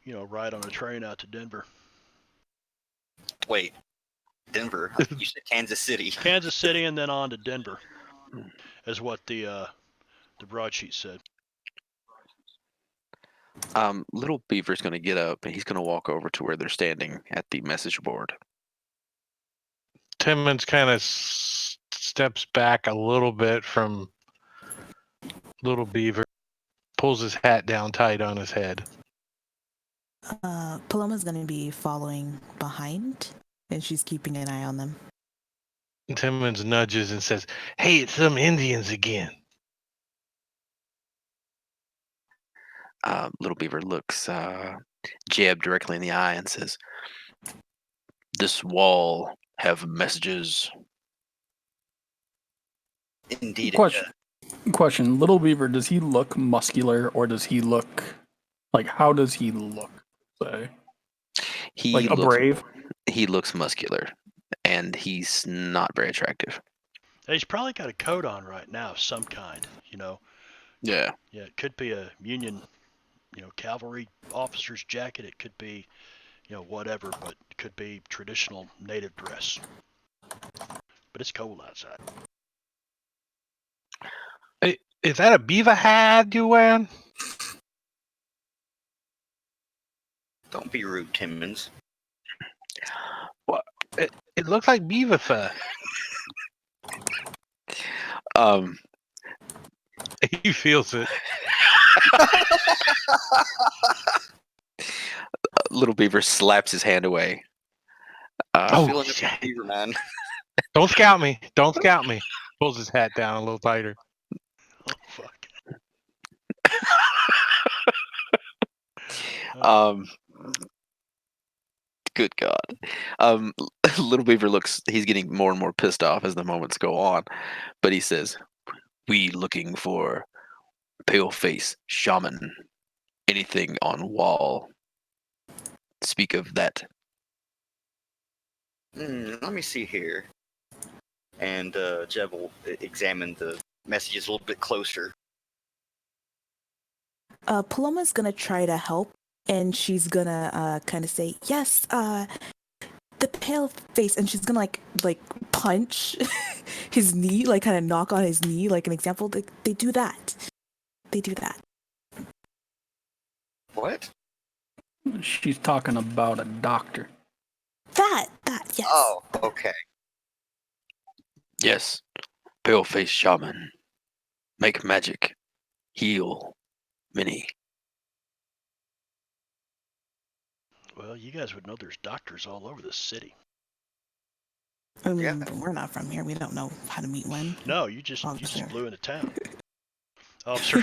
ride on a train out to Denver. Wait, Denver? You said Kansas City. Kansas City, and then on to Denver, is what the broadsheet said. Little Beaver's going to get up and he's going to walk over to where they're standing at the message board. Timmons kind of steps back a little bit from Little Beaver, pulls his hat down tight on his head. Paloma's gonna be following behind, and she's keeping an eye on them. Timmons nudges and says, "Hey, it's some Indians again." Little Beaver looks Jeb directly in the eye and says, "This wall have messages." Indeed. Question. Little Beaver, does he look muscular or does he look how does he look? Say, He like a looks, brave? He looks muscular, and he's not very attractive. He's probably got a coat on right now of some kind, Yeah. Yeah, it could be a Union, cavalry officer's jacket. It could be, whatever, but it could be traditional native dress. But it's cold outside. Hey, is that a beaver hide you wearing? Don't be rude, Timmons. What? It looks like beaver fur. He feels it. Little Beaver slaps his hand away. Oh, shit. Beaver, man. Don't scout me. Don't scout me. Pulls his hat down a little tighter. Oh, fuck. Good God. Little Beaver he's getting more and more pissed off as the moments go on, but he says, "We looking for pale-face shaman. Anything on wall? Speak of that." Let me see here. And Jeb will examine the messages a little bit closer. Paloma's gonna try to help, and she's gonna kind of say, "Yes, the pale face," and she's gonna like punch his knee, like kind of knock on his knee, like an example. They do that. They do that. What? She's talking about a doctor. That, yes. Oh, okay. Yes, pale-face shaman. Make magic. Heal many. Well, you guys would know there's doctors all over the city. I mean, we're not from here. We don't know how to meet one. No, you just blew into town. Officer.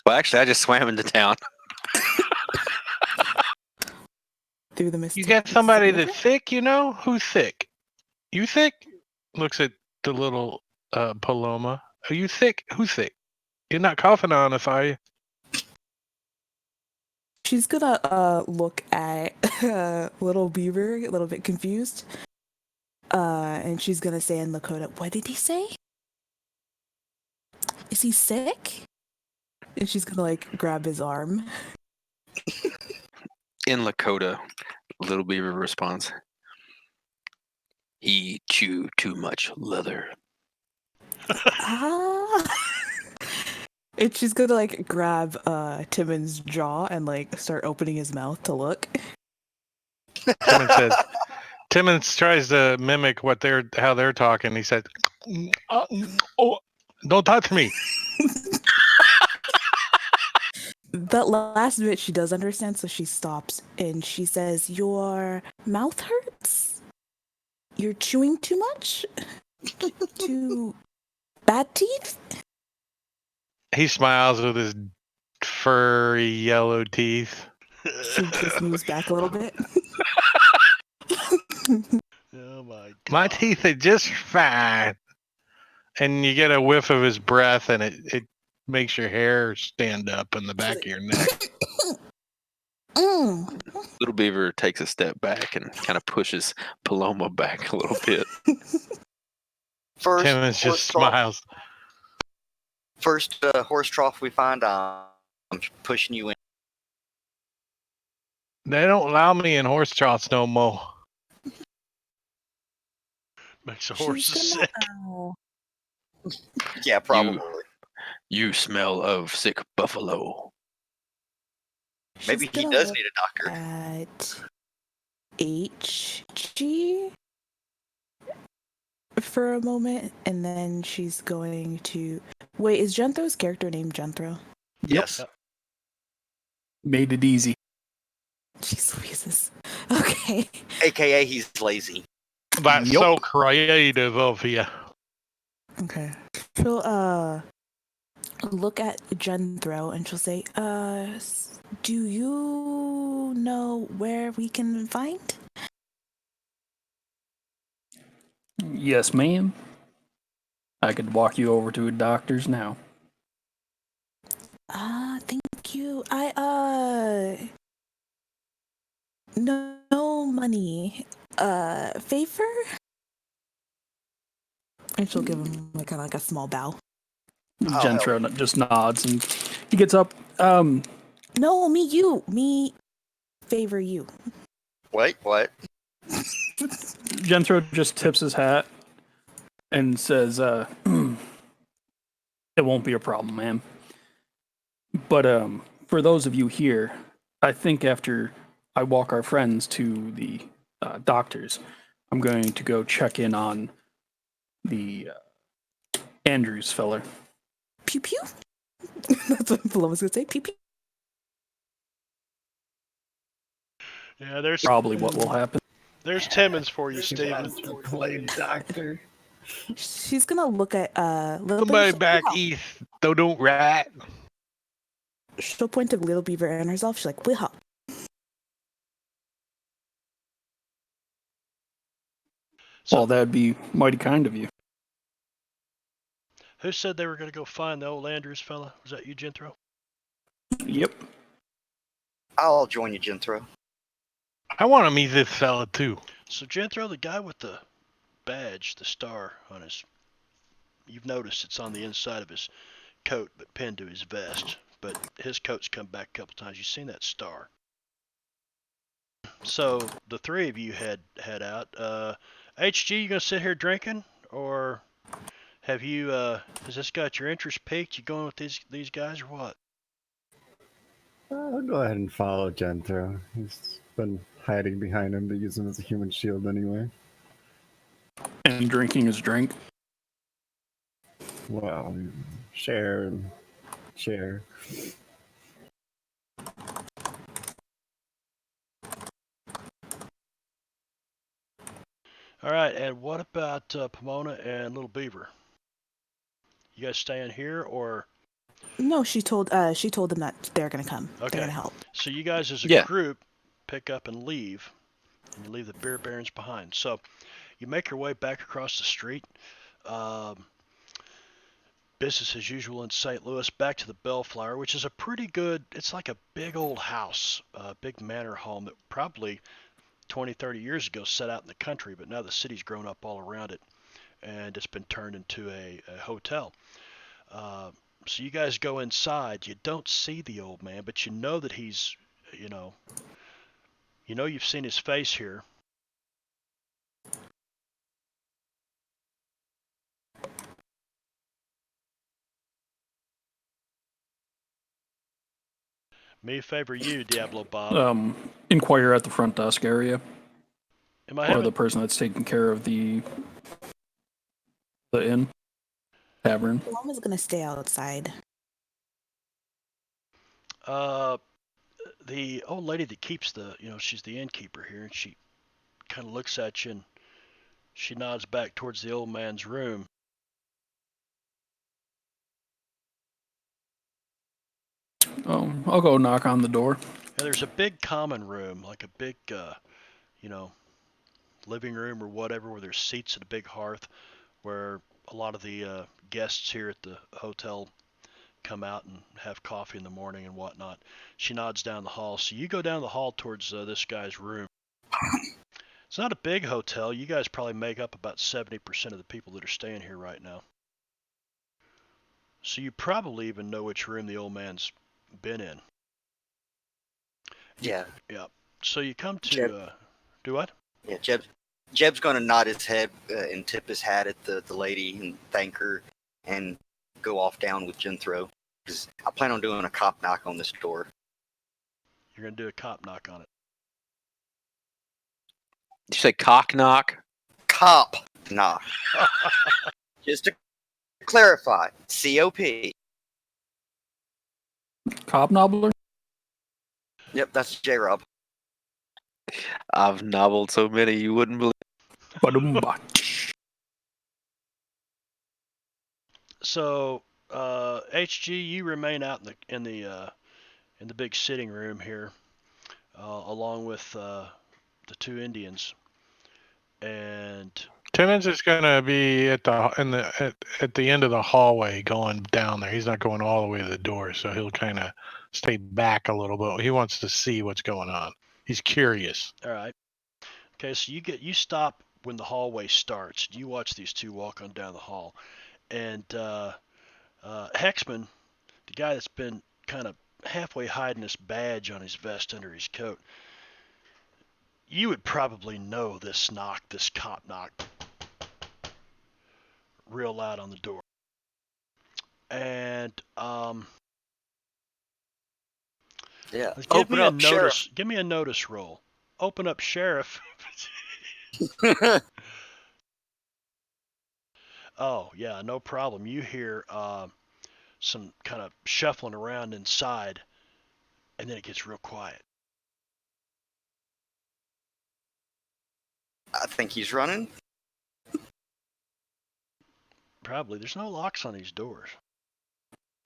Well, actually, I just swam into town. Through the mistake. You got somebody that's sick, Who's sick? You sick? Looks at the little Paloma. Are you sick? Who's sick? You're not coughing on us, are you? She's gonna look at Little Beaver, a little bit confused. And she's gonna say in Lakota, "What did he say? Is he sick?" And she's gonna grab his arm. In Lakota, Little Beaver responds, "He chew too much leather." And she's gonna grab Timmons' jaw and start opening his mouth to look. Timmons tries to mimic how they're talking. He said, Oh, don't touch me. That last bit she does understand, so she stops and she says, "Your mouth hurts? You're chewing too much? Too bad teeth?" He smiles with his furry yellow teeth. She just moves back a little bit. Oh my god. My teeth are just fine. And you get a whiff of his breath, and it makes your hair stand up in the back of your neck. Little Beaver takes a step back and kind of pushes Paloma back a little bit. First, Timmons horse just trough, smiles. first horse trough we find, I'm pushing you in. They don't allow me in horse troughs no more. Makes the She's horses gonna, sick. Yeah, probably. You smell of sick buffalo. Maybe she's he gonna does look need a doctor. at HG for a moment, and then she's going to wait. Is Jenthro's character named Jenthro? Yes. Yep. Made it easy. Jeez Louises. Okay. AKA he's lazy. That's Yup. so creative of you. Okay. She'll look at Jenthro and she'll say, do you know where we can find? Yes, ma'am. I could walk you over to a doctor's now. Thank you. No money. Favor? And she'll give him like kind of like a small bow. Jenthro just nods and he gets up. No, me favor you. Wait, what? Jenthro just tips his hat and says, "It won't be a problem, ma'am. But for those of you here, I think after I walk our friends to the doctors, I'm going to go check in on the Andrews feller." Pew pew. That's what Paloma's gonna say. Pew pew. Yeah, there's Probably what will happen. Timmons for you, Steven. Play doctor. She's gonna look at Little Somebody Beaver. back east, though don't rat. She'll point to Little Beaver and herself. She's like, "We'll help." So, Well, that'd be mighty kind of you. who said they were going to go find the old Andrews fella? Was that you, Jenthro? Yep. I'll join you, Jenthro. I want to meet this fella too. So Jenthro, the guy with the badge, the star on his, you've noticed it's on the inside of his coat but pinned to his vest. But his coat's come back a couple times. You've seen that star. So the three of you head out. HG, you gonna sit here drinking, or have you? Has this got your interest piqued? You going with these guys or what? I'll go ahead and follow Jenthro. He's been hiding behind him to use him as a human shield anyway. And drinking his drink. Well, share and share. All right, and what about Pomona and Little Beaver? You guys staying here, or No, she told them that they're gonna come. Okay. They're gonna help. so you guys as a Yeah. group pick up and leave, and you leave the beer barons behind. So you make your way back across the street. Business as usual in St. Louis, back to the Bellflower, which is a pretty good, it's like a big old house, a big manor home that probably 20, 30 years ago set out in the country, but now the city's grown up all around it, and it's been turned into a hotel. So you guys go inside. You don't see the old man, but you know that he's, you know you've seen his face here. Me favor you, Diablo Bob. Inquire at the front desk area, Am I or having the person that's taking care of the The inn, tavern. Mom is gonna stay outside. The old lady that keeps she's the innkeeper here, and she kind of looks at you and she nods back towards the old man's room. I'll go knock on the door. And there's a big common room, like a big, you know, living room or whatever, where there's seats and a big hearth, where a lot of the guests here at the hotel come out and have coffee in the morning and whatnot. She nods down the hall. So you go down the hall towards this guy's room. It's not a big hotel. You guys probably make up about 70% of the people that are staying here right now. So you probably even know which room the old man's been in. Yeah. Yeah. So you come to Jeb. Do what? Yeah, Jeb's going to nod his head and tip his hat at the lady and thank her and go off down with Jethro. Because I plan on doing a cop knock on this door. You're going to do a cop knock on it. Did you say cock knock? Cop knock. Just to clarify, C-O-P. Cobnobbler? Yep, that's J-Rob. I've nobbled so many you wouldn't believe. Ba-dum-ba. So, HG, you remain out in the big sitting room here, along with the two Indians, and Timmons is gonna be at the end of the hallway going down there. He's not going all the way to the door, so he'll kind of stay back a little bit. He wants to see what's going on. He's curious. all right. Okay, so you stop when the hallway starts. You watch these two walk on down the hall, and Hexman, the guy that's been kind of halfway hiding this badge on his vest under his coat, you would probably know this cop knock, real loud on the door. And Yeah. give Open me a up, notice. Give me a notice roll. Open up, sheriff. Sheriff. Oh yeah, no problem. You hear some kind of shuffling around inside, and then it gets real quiet. I think he's running. Probably. There's no locks on these doors.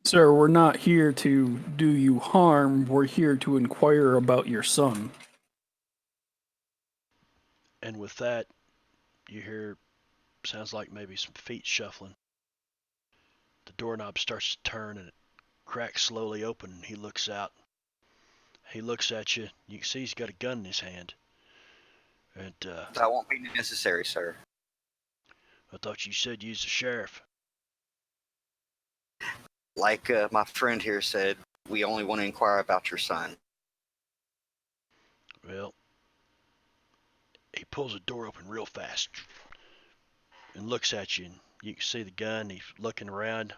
Sir, we're not here to do you harm. We're here to inquire about your son. And with that, you hear sounds like maybe some feet shuffling. The doorknob starts to turn and it cracks slowly open, and he looks out. He looks at you. You can see he's got a gun in his hand. And That won't be necessary, sir. I thought you said you was the sheriff. Like my friend here said, we only want to inquire about your son. Well, he pulls the door open real fast and looks at you, and you can see the gun. He's looking around,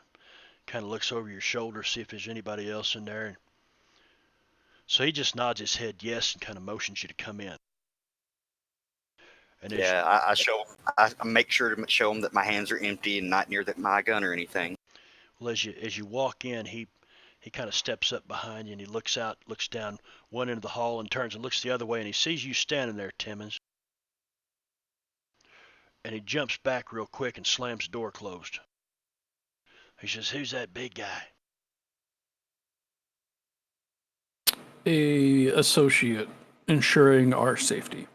kind of looks over your shoulder, see if there's anybody else in there. So he just nods his head yes and kind of motions you to come in. And Yeah, I show. I make sure to show him that my hands are empty and not near my gun or anything. well, as you walk in, he kind of steps up behind you and he looks out, looks down one end of the hall and turns and looks the other way, and he sees you standing there, Timmons. And he jumps back real quick and slams the door closed. He says, "Who's that big guy?" A associate ensuring our safety.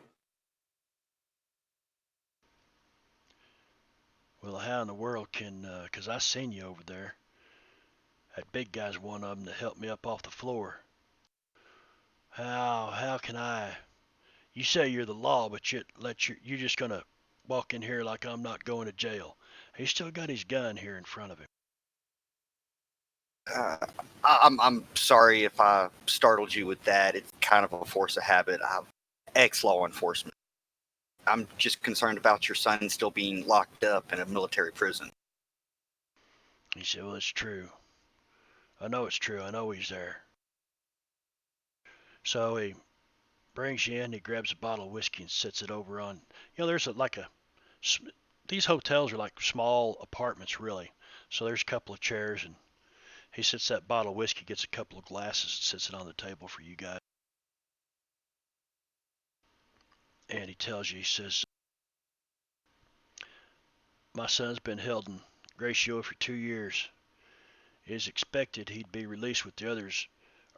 Well, how in the world can, because I seen you over there. That big guy's one of them that helped me up off the floor. How can I? You say you're the law, but you're just gonna walk in here like I'm not going to jail. He's still got his gun here in front of him. I'm sorry if I startled you with that. It's kind of a force of habit. I'm ex-law enforcement. I'm just concerned about your son still being locked up in a military prison. He said, "Well, it's true. I know it's true. I know he's there." So he brings you in. He grabs a bottle of whiskey and sets it over on. There's these these hotels are like small apartments, really. So there's a couple of chairs, and he sits that bottle of whiskey, gets a couple of glasses, and sits it on the table for you guys. And he tells you, he says, my son's been held in Gracio for 2 years. It is expected he'd be released with the others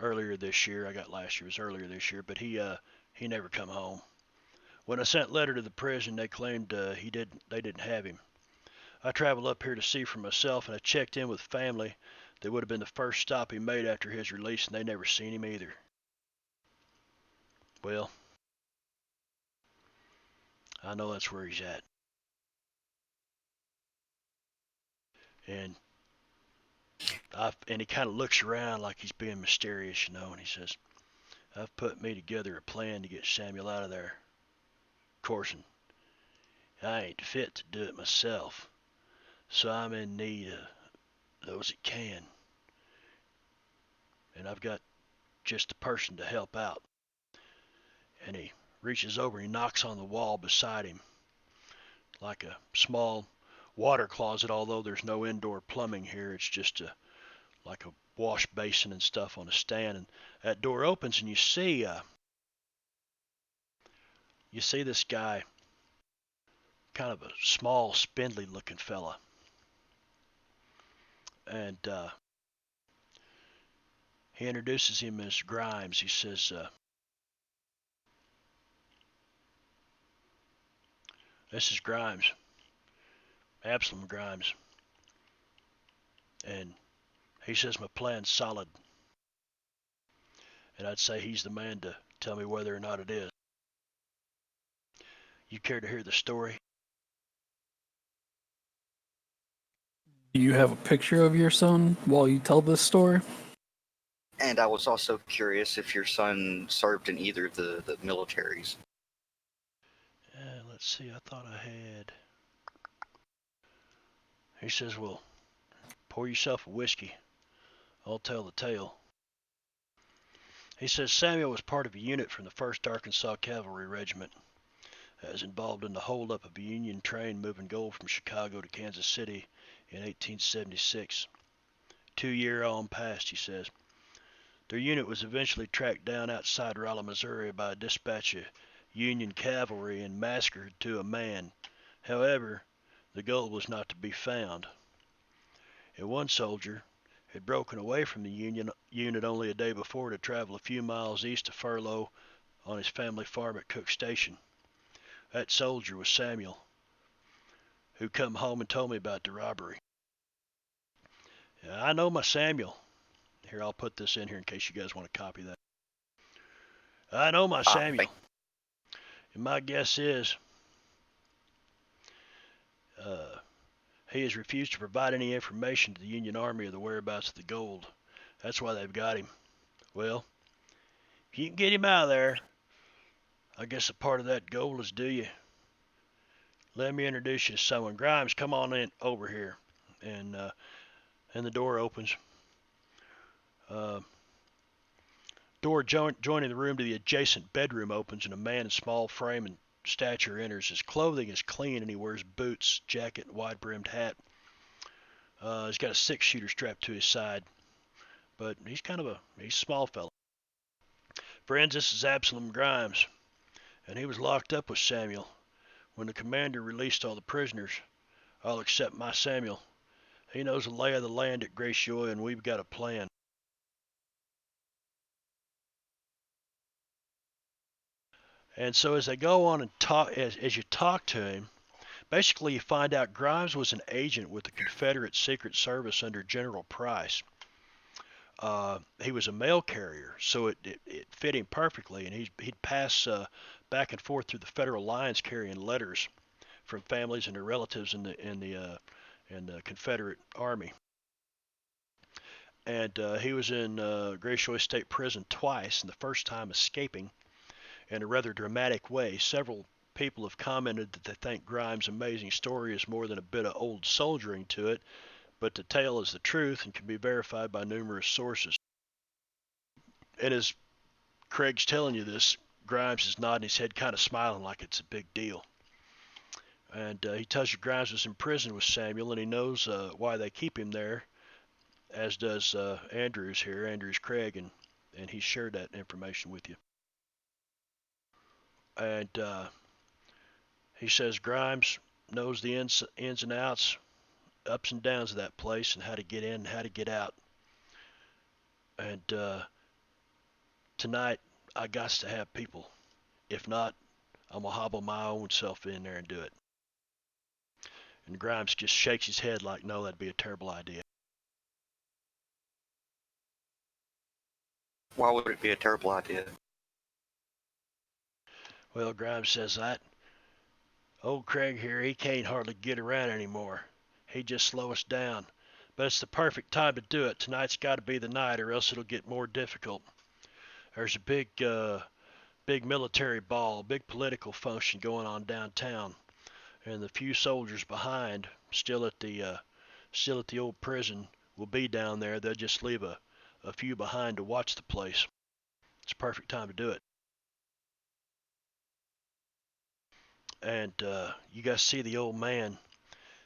earlier this year. I got last year, it was earlier this year, but he never come home. When I sent a letter to the prison, they claimed they didn't have him. I traveled up here to see for myself, and I checked in with family. That would have been the first stop he made after his release, and they never seen him either. Well, I know that's where he's at. And he kind of looks around like he's being mysterious, and he says, I've put me together a plan to get Samuel out of there. Of course, and I ain't fit to do it myself, so I'm in need of those that can. And I've got just a person to help out. And he reaches over and he knocks on the wall beside him, like a small water closet, although there's no indoor plumbing here. It's just like a wash basin and stuff on a stand. And that door opens, and you see this guy, kind of a small, spindly-looking fella. And he introduces him as Grimes. He says, this is Grimes, Absalom Grimes. And he says, my plan's solid. And I'd say he's the man to tell me whether or not it is. You care to hear the story? Do you have a picture of your son while you tell this story? And I was also curious if your son served in either of the militaries. Let's see, I thought I had. He says, well, pour yourself a whiskey. I'll tell the tale. He says Samuel was part of a unit from the 1st Arkansas Cavalry Regiment. Was involved in the holdup of a Union train moving gold from Chicago to Kansas City in 1876. 2 years on past, he says. Their unit was eventually tracked down outside Rolla, Missouri by a dispatch of Union cavalry and massacred to a man. However, the gold was not to be found. And one soldier had broken away from the Union unit only a day before to travel a few miles east of Furlough on his family farm at Cook Station. That soldier was Samuel, who come home and told me about the robbery. I know my Samuel. Here, I'll put this in here in case you guys want to copy that. I know my Samuel. And my guess is he has refused to provide any information to the Union Army of the whereabouts of the gold. That's why they've got him. Well, if you can get him out of there, I guess a part of that gold is due you. Let me introduce you to someone. Grimes, come on in over here. And the door opens. Door joining the room to the adjacent bedroom opens, and a man in small frame and stature enters. His clothing is clean, and he wears boots, jacket, and wide-brimmed hat. He's got a 6-shooter strapped to his side, but he's a small fella. Friends, this is Absalom Grimes, and he was locked up with Samuel. When the commander released all the prisoners, all except my Samuel, he knows the lay of the land at Gracio, and we've got a plan. And so as they go on and talk, as you talk to him, basically you find out Grimes was an agent with the Confederate Secret Service under General Price. He was a mail carrier, so it fit him perfectly, and he'd pass back and forth through the federal lines carrying letters from families and their relatives in the Confederate Army. And he was in Gracio State Prison twice, and the first time escaping in a rather dramatic way. Several people have commented that they think Grimes' amazing story is more than a bit of old soldiering to it, but the tale is the truth and can be verified by numerous sources. And as Craig's telling you this, Grimes is nodding his head, kind of smiling like it's a big deal. And he tells you Grimes was in prison with Samuel, and he knows why they keep him there, as does Andrews here, Andrews Craig, and he shared that information with you. And he says Grimes knows the ins and outs, ups and downs of that place, and how to get in and how to get out. And tonight, I got to have people. If not, I'm going to hobble my own self in there and do it. And Grimes just shakes his head like, no, that'd be a terrible idea. Why would it be a terrible idea? Well, Grimes says that. Old Craig here, he can't hardly get around anymore. He'd just slow us down. But it's the perfect time to do it. Tonight's got to be the night, or else it'll get more difficult. There's a big military ball, big political function going on downtown, and the few soldiers behind, still at the old prison, will be down there. They'll just leave a few behind to watch the place. It's a perfect time to do it. And you guys see the old man.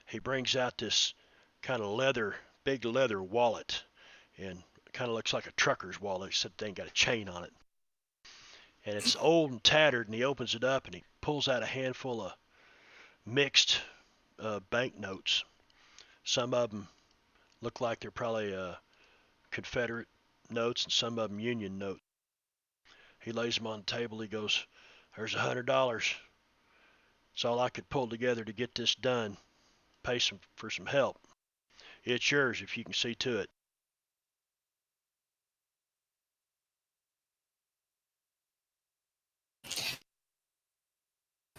He brings out this kind of big leather wallet, and it kind of looks like a trucker's wallet, except they ain't got a chain on it. And it's old and tattered, and he opens it up, and he pulls out a handful of mixed banknotes. Some of them look like they're probably Confederate notes, and some of them Union notes. He lays them on the table. He goes, "There's $100. It's all I could pull together to get this done. Pay for some help. It's yours if you can see to it."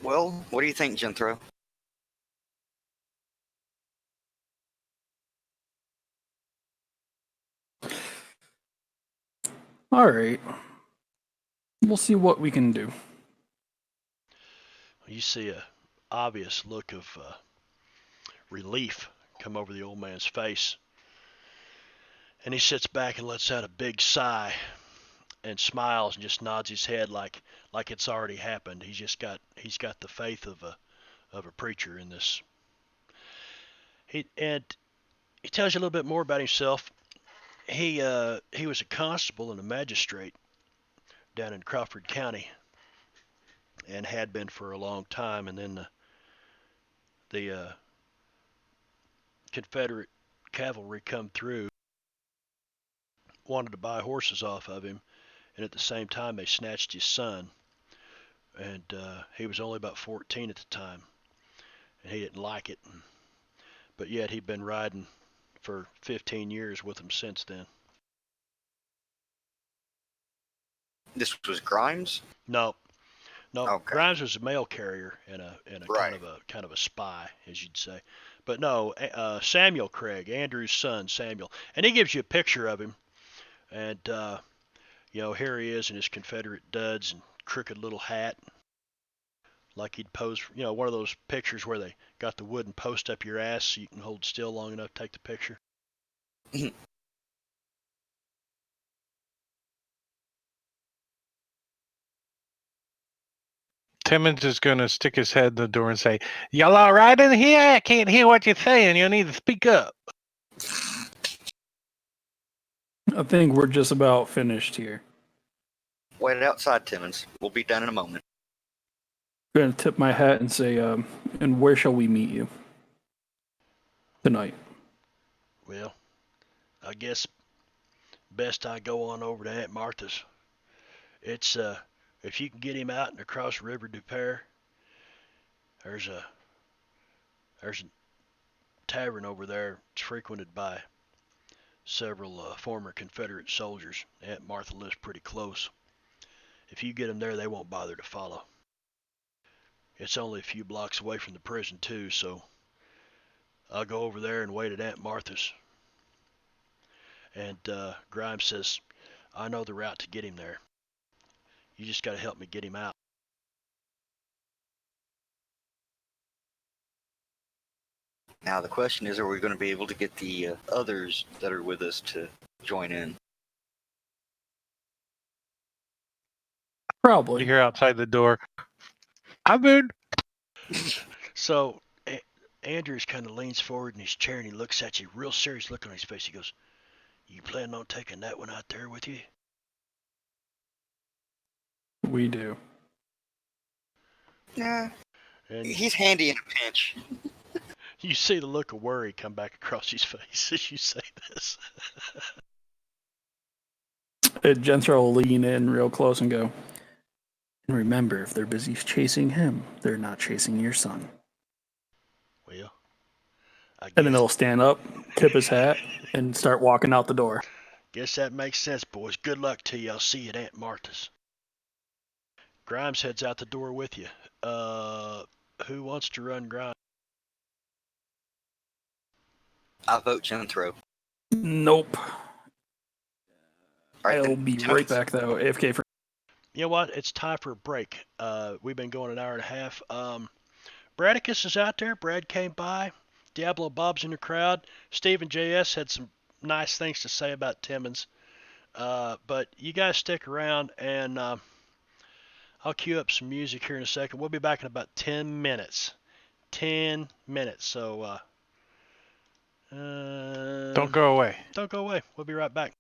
Well, what do you think, Jethro? All right. We'll see what we can do. You see a obvious look of relief come over the old man's face, and he sits back and lets out a big sigh and smiles and just nods his head like it's already happened. He's got the faith of a preacher in this. He tells you a little bit more about himself. He was a constable and a magistrate down in Crawford County, and had been for a long time. And then the Confederate cavalry come through, wanted to buy horses off of him, and at the same time they snatched his son. And he was only about 14 at the time, and he didn't like it. But yet he'd been riding for 15 years with them since then. This was Grimes? No. Okay. Grimes was a mail carrier and a Right. kind of a spy, as you'd say. But no, Samuel Craig, Andrew's son, Samuel, and he gives you a picture of him, and here he is in his Confederate duds and crooked little hat, like he'd pose. One of those pictures where they got the wooden post up your ass so you can hold still long enough to take the picture. Timmons is going to stick his head in the door and say, "Y'all all right in here? I can't hear what you're saying. You'll need to speak up." I think we're just about finished here. Wait outside, Timmons. We'll be done in a moment. I'm going to tip my hat and say, and where shall we meet you tonight? Well, I guess best I go on over to Aunt Martha's. It's if you can get him out and across River du Pere, there's a tavern over there. It's frequented by several former Confederate soldiers. Aunt Martha lives pretty close. If you get them there, they won't bother to follow. It's only a few blocks away from the prison too, so I'll go over there and wait at Aunt Martha's. And Grimes says, "I know the route to get him there. You just got to help me get him out." Now the question is, are we going to be able to get the others that are with us to join in? You Probably. hear outside the door, "I'm in." So Andrews kind of leans forward in his chair and he looks at you, real serious look on his face. He goes, "You planning on taking that one out there with you?" We do. Yeah, And he's handy in a pinch. you see the look of worry come back across his face as you say this. Jenthra will lean in real close and go, and remember, if they're busy chasing him, they're not chasing your son. Well, I And then guess he'll stand up, tip his hat, and start walking out the door. that makes sense, boys. Good luck to you. I'll see you at Aunt Martha's. Grimes heads out the door with you. Who wants to run Grimes? I vote Jethro. Nope. All right, I'll then be Totes. right back, though. AFK for. You know what? It's time for a break. We've been going an hour and a half. Bradicus is out there. Brad came by. Diablo Bob's in the crowd. Steve and JS had some nice things to say about Timmons. But you guys stick around, and I'll cue up some music here in a second. We'll be back in about 10 minutes. 10 minutes. So Don't go away. don't go away. We'll be right back.